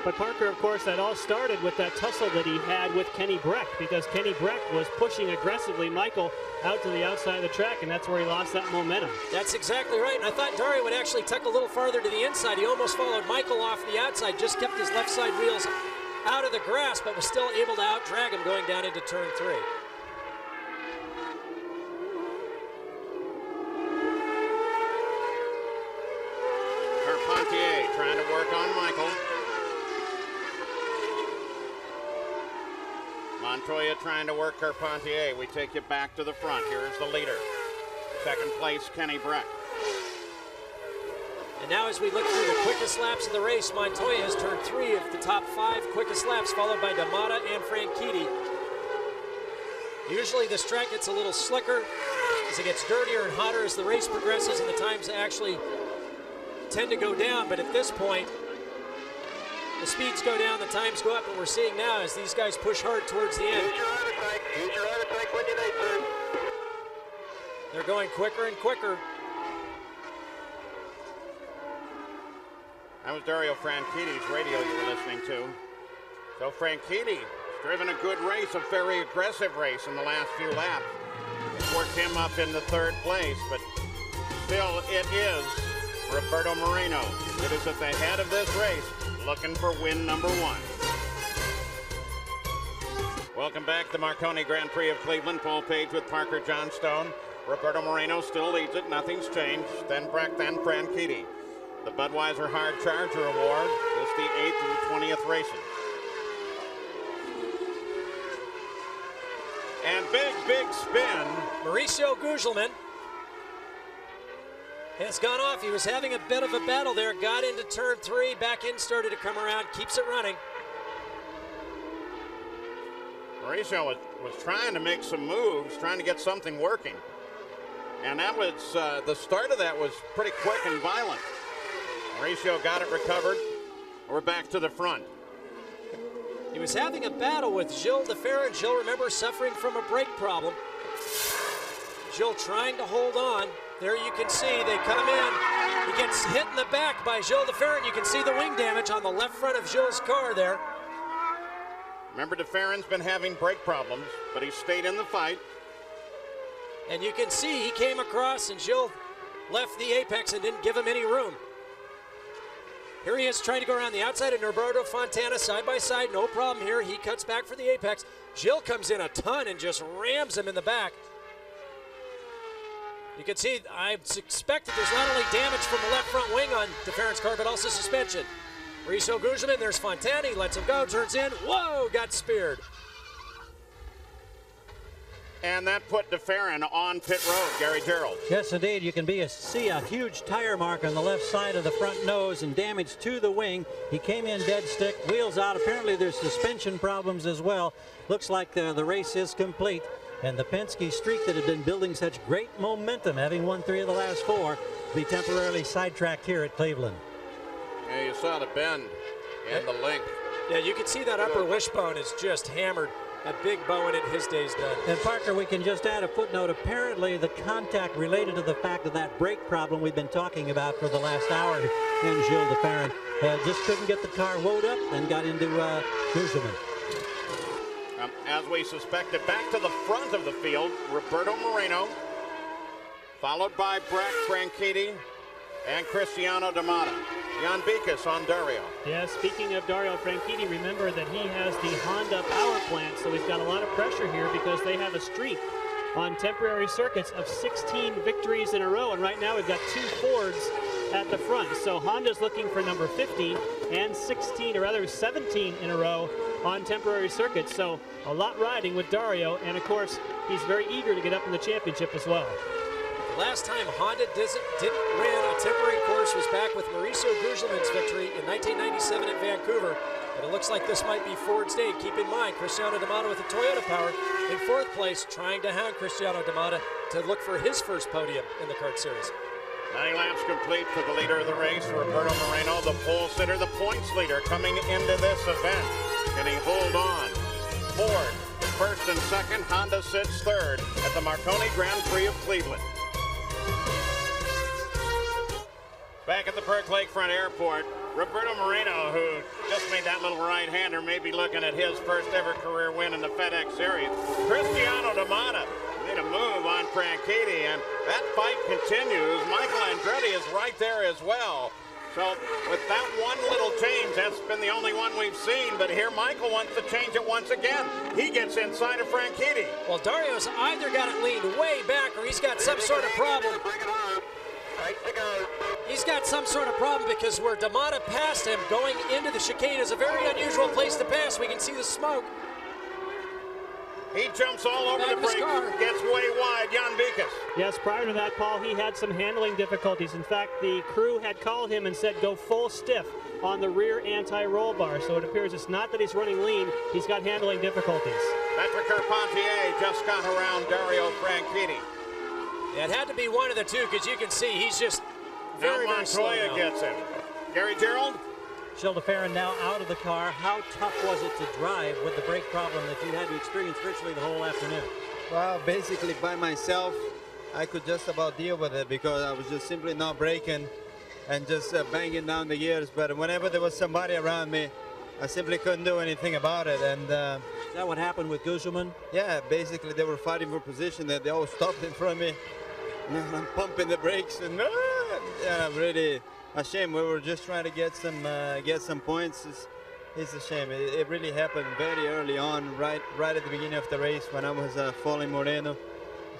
But Parker, of course, that all started with that tussle that he had with Kenny Breck, because Kenny Breck was pushing aggressively Michael out to the outside of the track, and that's where he lost that momentum. That's exactly right, and I thought Dario would actually tuck a little farther to the inside. He almost followed Michael off the outside, just kept his left side wheels out of the grass, but was still able to out-drag him going down into turn 3. Carpentier trying to work on Michael. Montoya trying to work Carpentier. We take you back to the front. Here's the leader. Second place, Kenny Breck. And now as we look through the quickest laps of the race, Montoya has turned 3 of the top 5 quickest laps, followed by D'Amata and Franchitti. Usually this track gets a little slicker as it gets dirtier and hotter as the race progresses, and the times actually tend to go down, but at this point, the speeds go down, the times go up, and we're seeing now as these guys push hard towards the end. Use your outer tank when you need to. They're going quicker and quicker. That was Dario Franchitti's radio you were listening to. So Franchitti has driven a good race, a very aggressive race in the last few laps. Worked him up into 3rd place, but still it is Roberto Moreno. It is at the head of this race, looking for win number 1. Welcome back to Marconi Grand Prix of Cleveland. Pole page with Parker Johnstone. Roberto Moreno still leads it. Nothing's changed. Then Breck, then Franchitti. The Budweiser Hard Charger Award is the 8th and 20th races. And big spin. Mauricio Gugelmin has gone off. He was having a bit of a battle there. Got into turn 3, back in, started to come around, keeps it running. Mauricio was trying to make some moves, trying to get something working. And that was, the start of that was pretty quick and violent. Mauricio got it recovered. We're back to the front. He was having a battle with Gilles DeFerrin. Gilles, remember, suffering from a brake problem. Gilles trying to hold on. There you can see they come in. He gets hit in the back by Gilles DeFerrin. You can see the wing damage on the left front of Gilles' car there. Remember, DeFerrin's been having brake problems, but he stayed in the fight. And you can see he came across and Gilles left the apex and didn't give him any room. Here he is trying to go around the outside of Norberto Fontana side by side. No problem here. He cuts back for the apex. Gilles comes in a ton and just rams him in the back. You can see, I suspect that there's not only damage from the left front wing on DeFerrin's car, but also suspension. Mauricio Gugelmin, there's Fontana. He lets him go, turns in. Whoa, got speared. And that put DeFerrin on pit road, Gary Gerald. Yes, indeed. You can see a huge tire mark on the left side of the front nose and damage to the wing. He came in dead stick, wheels out. Apparently there's suspension problems as well. Looks like the race is complete. And the Penske streak that had been building such great momentum, having won 3 of the last 4, will be temporarily sidetracked here at Cleveland. Yeah, you saw the bend and the link. Yeah, you can see that upper wishbone is just hammered. A big bow in it, his day's done. And Parker, we can just add a footnote. Apparently the contact related to the fact of that brake problem we've been talking about for the last hour in Gilles DeFerrin just couldn't get the car wound up and got into Gugelmin. As we suspected, back to the front of the field, Roberto Moreno, followed by Breck, Franchitti, and Cristiano D'Amata. Jan Bikas on Dario. Yeah, speaking of Dario Franchitti, remember that he has the Honda power plant, so he's got a lot of pressure here because they have a streak on temporary circuits of 16 victories in a row, and right now we've got 2 Fords at the front. So Honda's looking for number 15 and 16, or rather 17 in a row on temporary circuits. So a lot riding with Dario, and of course, he's very eager to get up in the championship as well. Last time Honda didn't win a temporary course was back with Mauricio Gugelmin's victory in 1997 at Vancouver. But it looks like this might be Ford's day. Keep in mind, Cristiano D'Amata with the Toyota power in 4th place, trying to hound Cristiano D'Amata to look for his first podium in the kart series. 9 laps complete for the leader of the race, Roberto Moreno, the pole sitter, the points leader coming into this event. Can he hold on? Ford, 1st and 2nd. Honda sits 3rd at the Marconi Grand Prix of Cleveland. Back at the Burke Lakefront Airport, Roberto Moreno, who just made that little right-hander, may be looking at his first ever career win in the FedEx Series. Cristiano D'Amata made a move on Franchitti, and that fight continues. Michael Andretti is right there as well. So with that one little change, that's been the only one we've seen, but here Michael wants to change it once again. He gets inside of Franchitti. Well, Dario's either got it leaned way back or he's got some sort of problem. He's got some sort of problem because where D'Amata passed him going into the chicane is a very unusual place to pass. We can see the smoke. He jumps all over the brake, gets way wide. Jan Bikas. Yes, prior to that, Paul, he had some handling difficulties. In fact, the crew had called him and said go full stiff on the rear anti-roll bar. So it appears it's not that he's running lean, he's got handling difficulties. Patrick Carpentier just got around Dario Franchitti. It had to be one of the two because you can see he's just very slow. Montoya gets him. Gary Gerald? Gilles Ferrin now out of the car. How tough was it to drive with the brake problem that you had to experience virtually the whole afternoon? Well, basically by myself, I could just about deal with it because I was just simply not braking and just banging down the gears. But whenever there was somebody around me, I simply couldn't do anything about it. And is that what happened with Gugelmin? Yeah, basically they were fighting for position. That they all stopped in front of me. And I'm pumping the brakes, and yeah, really a shame. We were just trying to get some points. It's a shame. It really happened very early on, right at the beginning of the race when I was following Moreno.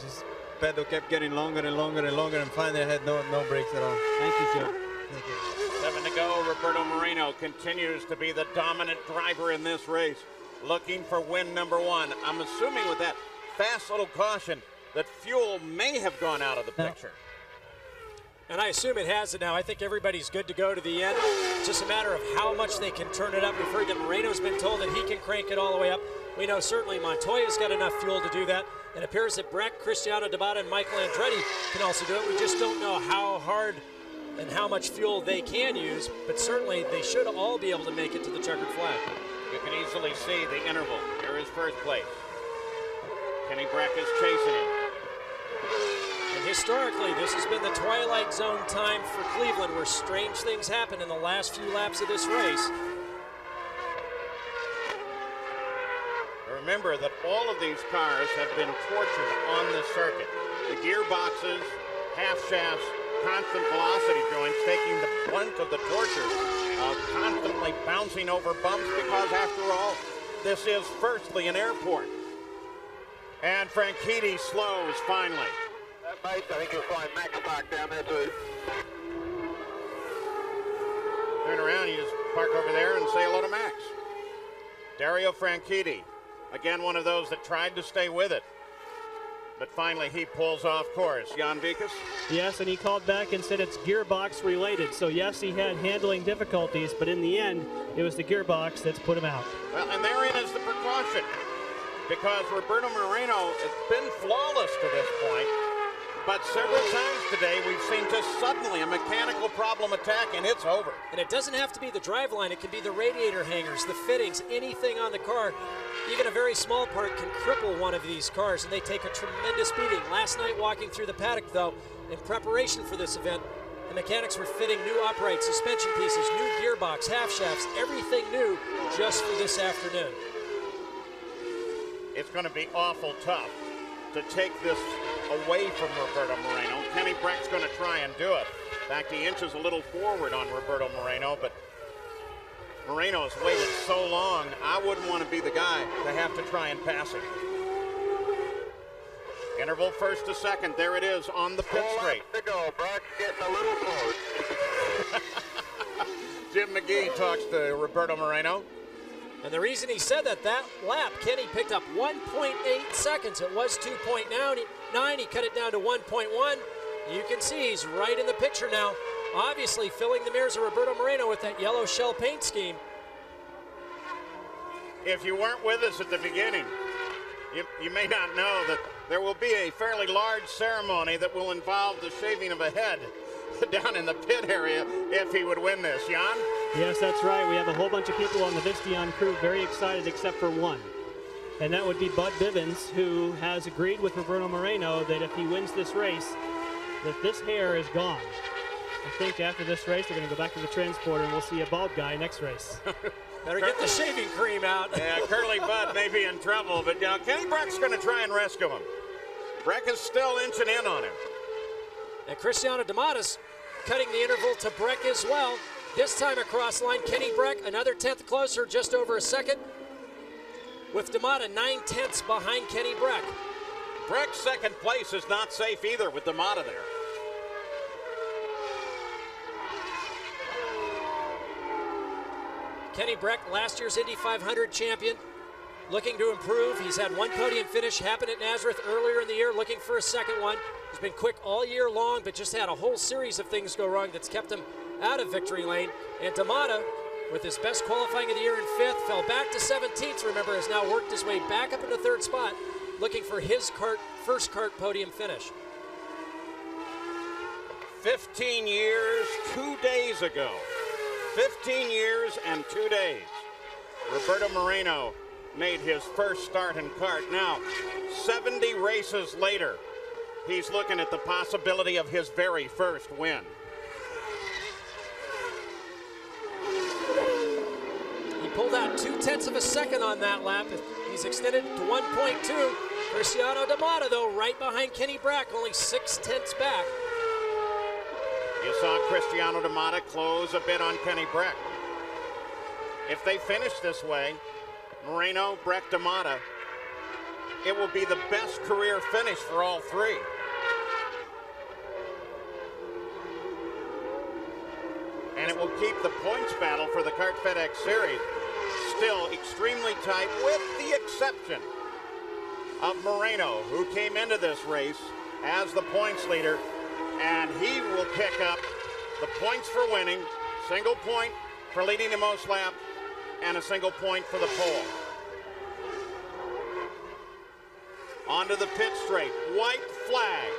Just pedal kept getting longer and longer and longer, and finally I had no brakes at all. Thank you, Joe. Thank you. 7 to go. Roberto Moreno continues to be the dominant driver in this race, looking for win number 1. I'm assuming with that fast little caution that fuel may have gone out of the picture. And I assume it has it now. I think everybody's good to go to the end. It's just a matter of how much they can turn it up. We've heard that Moreno's been told that he can crank it all the way up. We know certainly Montoya's got enough fuel to do that. It appears that Breck, Cristiano D'Amata, and Michael Andretti can also do it. We just don't know how hard and how much fuel they can use, but certainly they should all be able to make it to the checkered flag. You can easily see the interval. There is first place. Kenny Breck is chasing him. And historically, this has been the twilight zone time for Cleveland, where strange things happen in the last few laps of this race. Remember that all of these cars have been tortured on the circuit. The gearboxes, half shafts, constant velocity joints taking the brunt of the torture of constantly bouncing over bumps because, after all, this is firstly an airport. And Franchitti slows finally. Mate, I think you'll find Max parked down there too. Turn around, you just park over there and say hello to Max. Dario Franchitti, again one of those that tried to stay with it. But finally he pulls off course. Jan Bikas? Yes, and he called back and said it's gearbox related. So yes, he had handling difficulties, but in the end, it was the gearbox that's put him out. Well, and therein is the precaution. Because Roberto Moreno has been flawless to this point. But several times today, we've seen just suddenly a mechanical problem attack, and it's over. And it doesn't have to be the driveline. It can be the radiator hangers, the fittings, anything on the car. Even a very small part can cripple one of these cars, and they take a tremendous beating. Last night, walking through the paddock, though, in preparation for this event, the mechanics were fitting new uprights, suspension pieces, new gearbox, half shafts, everything new just for this afternoon. It's going to be awful tough to take this away from Roberto Moreno. Kenny Breck's going to try and do it. In fact, he inches a little forward on Roberto Moreno, but Moreno's waited so long, I wouldn't want to be the guy to have to try and pass him. Interval first to second. There it is on the pit straight. To go. Burke's getting a little close. Jim McGee talks to Roberto Moreno. And the reason he said that lap, Kenny picked up 1.8 seconds. It was 2.9. He cut it down to 1.1. You can see he's right in the picture now. Obviously filling the mirrors of Roberto Moreno with that yellow shell paint scheme. If you weren't with us at the beginning, you may not know that there will be a fairly large ceremony that will involve the shaving of a head down in the pit area if he would win this. Jan? Yes, that's right. We have a whole bunch of people on the Visteon crew very excited except for one. And that would be Bud Bivens, who has agreed with Roberto Moreno that if he wins this race, that this hair is gone. I think after this race, they're going to go back to the transporter and we'll see a bald guy next race. Better get the shaving cream out. Yeah, Curly Bud may be in trouble, but Kenny Breck's going to try and rescue him. Breck is still inching in on him. And Cristiano D'Amata's cutting the interval to Breck as well. This time across line, Kenny Breck, another 10th closer, just over a second. With D'Amata 9/10 behind Kenny Breck. Breck's second place is not safe either with D'Amata there. Kenny Breck, last year's Indy 500 champion, looking to improve. He's had one podium finish happen at Nazareth earlier in the year, looking for a second one. He's been quick all year long, but just had a whole series of things go wrong that's kept him out of victory lane. And D'Amata, with his best qualifying of the year in 5th, fell back to 17th, remember, has now worked his way back up into 3rd spot, looking for his first kart podium finish. 15 years, 2 days ago. 15 years and 2 days. Roberto Moreno made his first start in kart. Now, 70 races later, he's looking at the possibility of his very first win. He pulled out 2/10 of a second on that lap. He's extended to 1.2. Cristiano D'Amata, though, right behind Kenny Breck, only 6/10 back. You saw Cristiano D'Amata close a bit on Kenny Breck. If they finish this way, Moreno, Breck, D'Amata, it will be the best career finish for all three. And it will keep the points battle for the Kart FedEx Series still extremely tight, with the exception of Moreno, who came into this race as the points leader, and he will pick up the points for winning, single point for leading the most laps, and a single point for the pole. Onto the pit straight, white flag,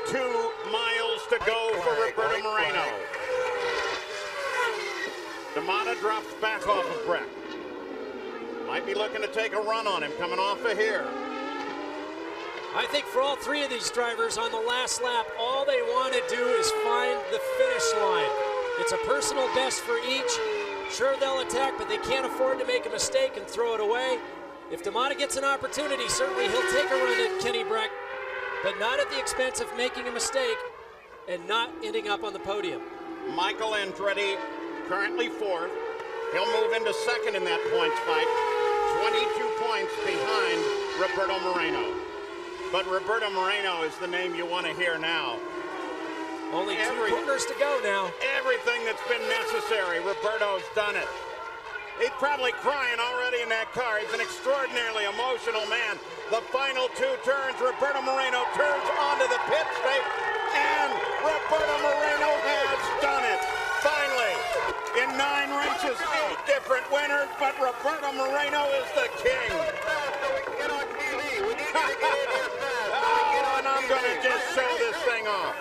2 miles to go for Roberto Moreno. D'Amata drops back off of Breck. Might be looking to take a run on him coming off of here. I think for all three of these drivers on the last lap, all they want to do is find the finish line. It's a personal best for each. Sure, they'll attack, but they can't afford to make a mistake and throw it away. If D'Amata gets an opportunity, certainly he'll take a run at Kenny Breck, but not at the expense of making a mistake and not ending up on the podium. Michael Andretti, currently 4th. He'll move into 2nd in that points fight, 22 points behind Roberto Moreno. But Roberto Moreno is the name you want to hear now. Only 2 corners to go now. Everything that's been necessary, Roberto's done it. He's probably crying already in that car. He's an extraordinarily emotional man. The final 2 turns, Roberto Moreno turns onto the pit straight, and Roberto Moreno has done it. Finally, in 9 races, 8 different winners, but Roberto Moreno is the king. And I'm going to just show this thing off.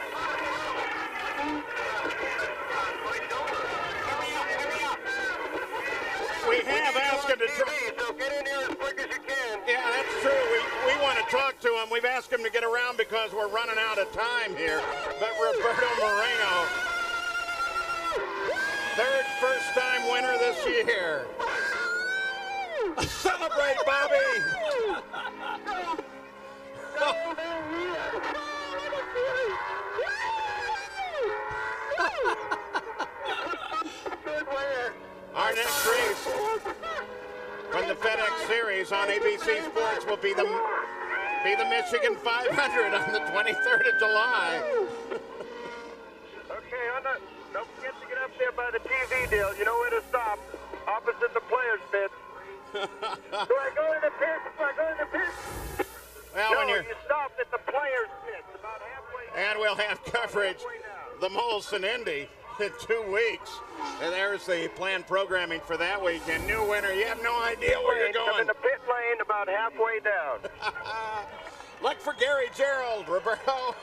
We have asked him to try. So get in here as quick as you can. Yeah, that's true. We want to talk to him. We've asked him to get around because we're running out of time here. But Roberto Moreno, 3rd first-time winner this year. Celebrate, Bobby! Our next race from the FedEx Series on ABC Sports will be the Michigan 500 on the 23rd of July. Okay, don't forget to get up there by the TV deal. You know where to stop. Opposite the players' pit. Do I go in the pit? Do I go in the pit? Well, no, when you're... you stop at the players' pit. About halfway down. And we'll have coverage the Molson Indy in 2 weeks. And there's the planned programming for that weekend. New winner, you have no idea where you're going. I'm in the pit lane about halfway down. Look for Gary Gerald, Roberto.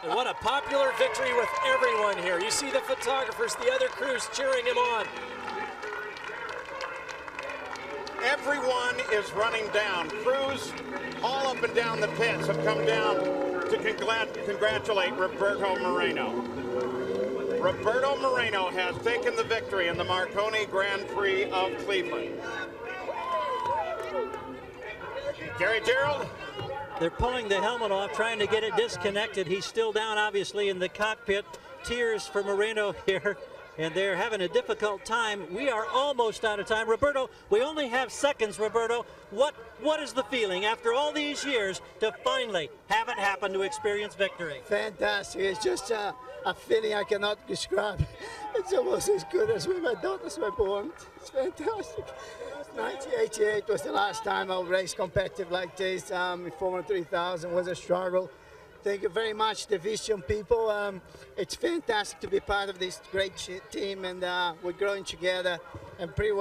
And what a popular victory with everyone here. You see the photographers, the other crews cheering him on. Everyone is running down. Crews all up and down the pits have come down to congratulate Roberto Moreno. Roberto Moreno has taken the victory in the Marconi Grand Prix of Cleveland. Gary Gerald? They're pulling the helmet off, trying to get it disconnected. He's still down, obviously, in the cockpit. Tears for Moreno here, and they're having a difficult time. We are almost out of time. Roberto, we only have seconds, Roberto. What is the feeling after all these years to finally have it happen to experience victory? Fantastic. It's just a feeling I cannot describe. It's almost as good as when my daughters were born. It's fantastic. 1988 was the last time I raced competitive like this. Formula 3000 was a struggle. Thank you very much, Division people. It's fantastic to be part of this great team, and we're growing together. And pretty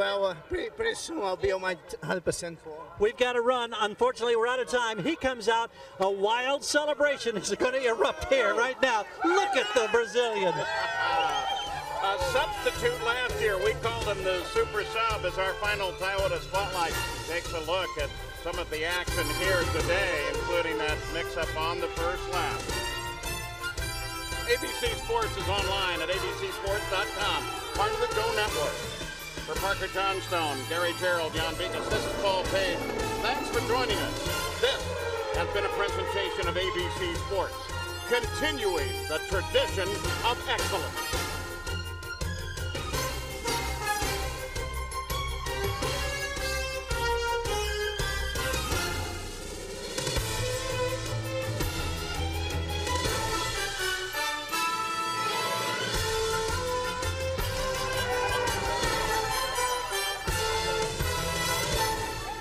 soon I'll be on my 100% form. We've got to run. Unfortunately, we're out of time. He comes out. A wild celebration is going to erupt here right now. Look at the Brazilian. A substitute last year, we called him the Super Sub, as our final Toyota Spotlight takes a look at some of the action here today, including that mix-up on the first lap. ABC Sports is online at abcsports.com, part of the Go Network. For Parker Johnstone, Gary Gerald, Jan Vikas, this is Paul Page. Thanks for joining us. This has been a presentation of ABC Sports, continuing the tradition of excellence.